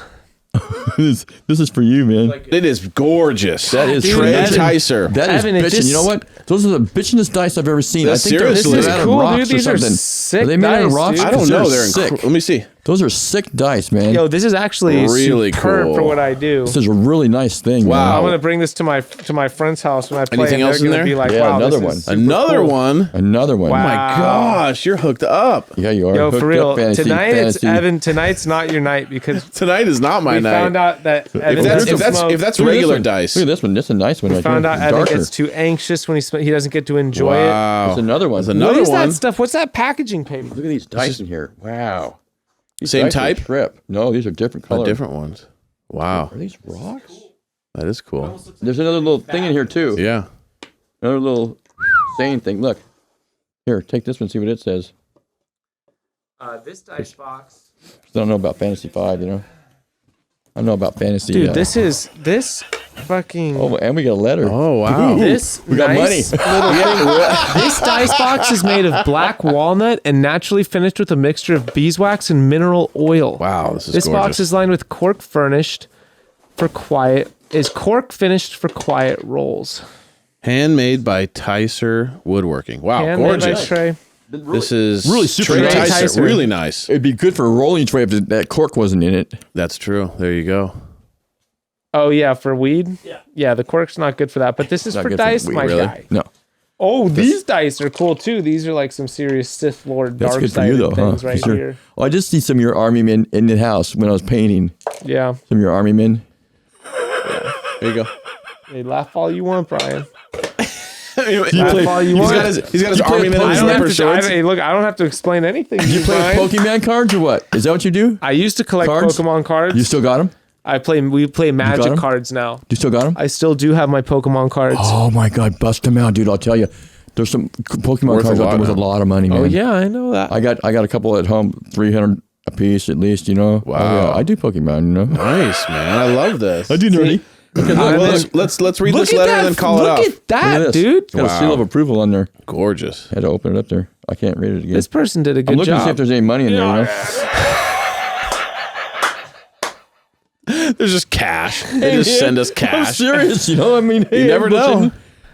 this is for you, man. It is gorgeous. That is Trey Evan. Tyser. That is Evan, it bitching. just- You know what? Those are the bitchingest dice I've ever seen. That's I think they're seriously- made This is out of cool, rocks dude. These or are something. sick Are they made out of dice, rocks? dude. I don't Because know. they're They're sick. let me see. Those are sick dice, man. Yo, this is actually Really superb cool. for what I do. This is a really nice thing. Wow. I'm gonna bring this to my friend's house when I play. Anything and else they're in gonna there? be like, Yeah, wow, another this one. is super Another cool. one. Man. Another one. Oh my Wow. gosh, you're hooked up. Yeah, you are. Yo, Hooked for up real. fantasy, Tonight it's fantasy. Evan. Tonight's not your night because Tonight is not my we night. found out that Evan if that's doesn't smoke. if that's Look at this regular one. dice. Look at this one. This is a nice one. We right found here. out Evan Darker. gets too anxious when he doesn't get to enjoy it. Wow. There's another one. There's another What is one. that stuff? What's that packaging paper? Look at these dice in here. Wow. These Same dice are a type? Trip. No, these are different Oh, colors. different ones. Wow, Are these rocks? that is cool. There's another little thing in here too. Yeah. Another little saying thing. Look. Here, take this one. See what it says. This dice box. I don't know about Fantasy 5, you know. I don't know about Fantasy. Dude, this fucking Oh, and we got a letter. Oh wow. this we got nice little thing. This dice box is made of black walnut and naturally finished with a mixture of beeswax and mineral oil. Wow, this is This gorgeous. box is lined with cork finished for quiet rolls. Handmade by Tyser Woodworking. Wow, Handmade by gorgeous. Trey. This is really super Trey nice. Tyser. Really nice. It'd be good for a rolling tray if that cork wasn't in it. That's true. There you go. Oh yeah, for weed. Yeah, the cork's not good for that, but this is Not for good for dice, weed, my really? guy. No. Oh, these dice are cool too. These are like some serious Sith Lord That's dark good for you, though, things huh? right 'Cause you're- here. Oh, I just see some of your army men in the house when I was painting. Yeah, Some of your army men. There you go. hey, laugh all you want, Bryan. Laugh all you he's want. got his play army men in I his don't have leopard to. shorts. Hey, look, I don't have to explain anything. You play Bryan. Pokemon cards or what? Is that what you do? I used to collect Cards? Pokemon cards. You still got them? We play Magic 'em? cards now. You still got them? I still do have my Pokemon cards. Oh my God, bust them out, dude! I'll tell you, there's some Pokemon Worth cards a out there lot with a now. lot of money, man. Oh yeah, I know that. I got a couple at home, 300 a piece at least. You know. Wow. Oh, yeah. I do Pokemon. You know. Nice, man. I love this. I do nerdy. Okay, well, let's read this letter and then call it off. Look at that, Look at this. dude. It's got a seal Wow. of approval on there. Gorgeous. Had to open it up there. I can't read it again. This person did a I'm good looking to see if job. there's any money in there. You know. There's just cash. They just send us I'm cash. serious. You know. I mean, hey, You never I'm know. looking-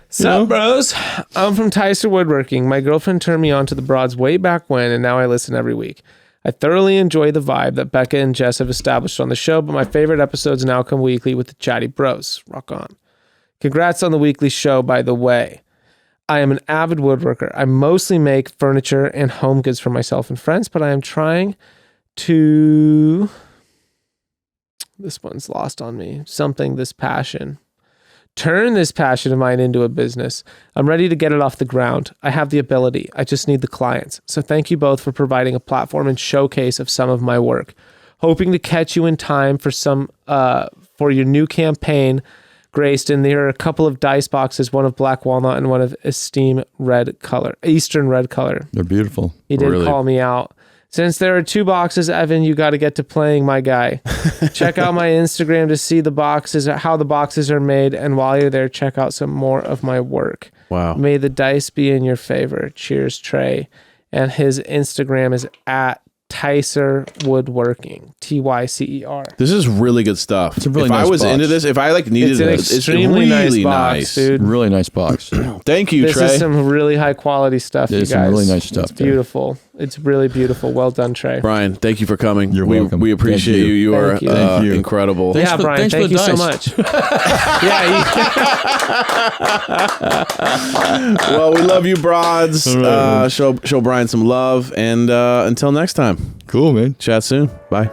Sup, bros? I'm from Tyser Woodworking. My girlfriend turned me on to the broads way back when, and now I listen every week. I thoroughly enjoy the vibe that Becca and Jess have established on the show, but my favorite episodes now come weekly with the Chatty Bros. Rock on. Congrats on the weekly show, by the way. I am an avid woodworker. I mostly make furniture and home goods for myself and friends, but I am trying to... This one's lost on me. Turn this passion of mine into a business. I'm ready to get it off the ground. I have the ability. I just need the clients. So thank you both for providing a platform and showcase of some of my work. Hoping to catch you in time for for your new campaign, Greyson. There are a couple of dice boxes, one of black walnut and one of Eastern red color. They're beautiful. He did call me out. Since there are 2 boxes, Evan, you got to get to playing, my guy. Check out my Instagram to see the boxes, how the boxes are made. And while you're there, check out some more of my work. Wow. May the dice be in your favor. Cheers, Trey. And his Instagram is at Tycer Woodworking, Tycer. This is really good stuff. It's a really if nice I was box. into this, if I needed It's an this, it's extremely really nice box, dude. Really nice box. Thank you, This Trey. is some really high quality stuff, you It's guys. some really nice stuff It's there. beautiful. It's really beautiful. Well done, Trey. Brian, thank you for coming. You're welcome. We appreciate Thank you. you. You are Thank you. Thank you. incredible. Thanks Yeah, for- Brian, thanks for thank you the so dice. much. Well, we love you, broads. All right. Show Brian some love, and until next time, Cool, man. chat soon. Bye.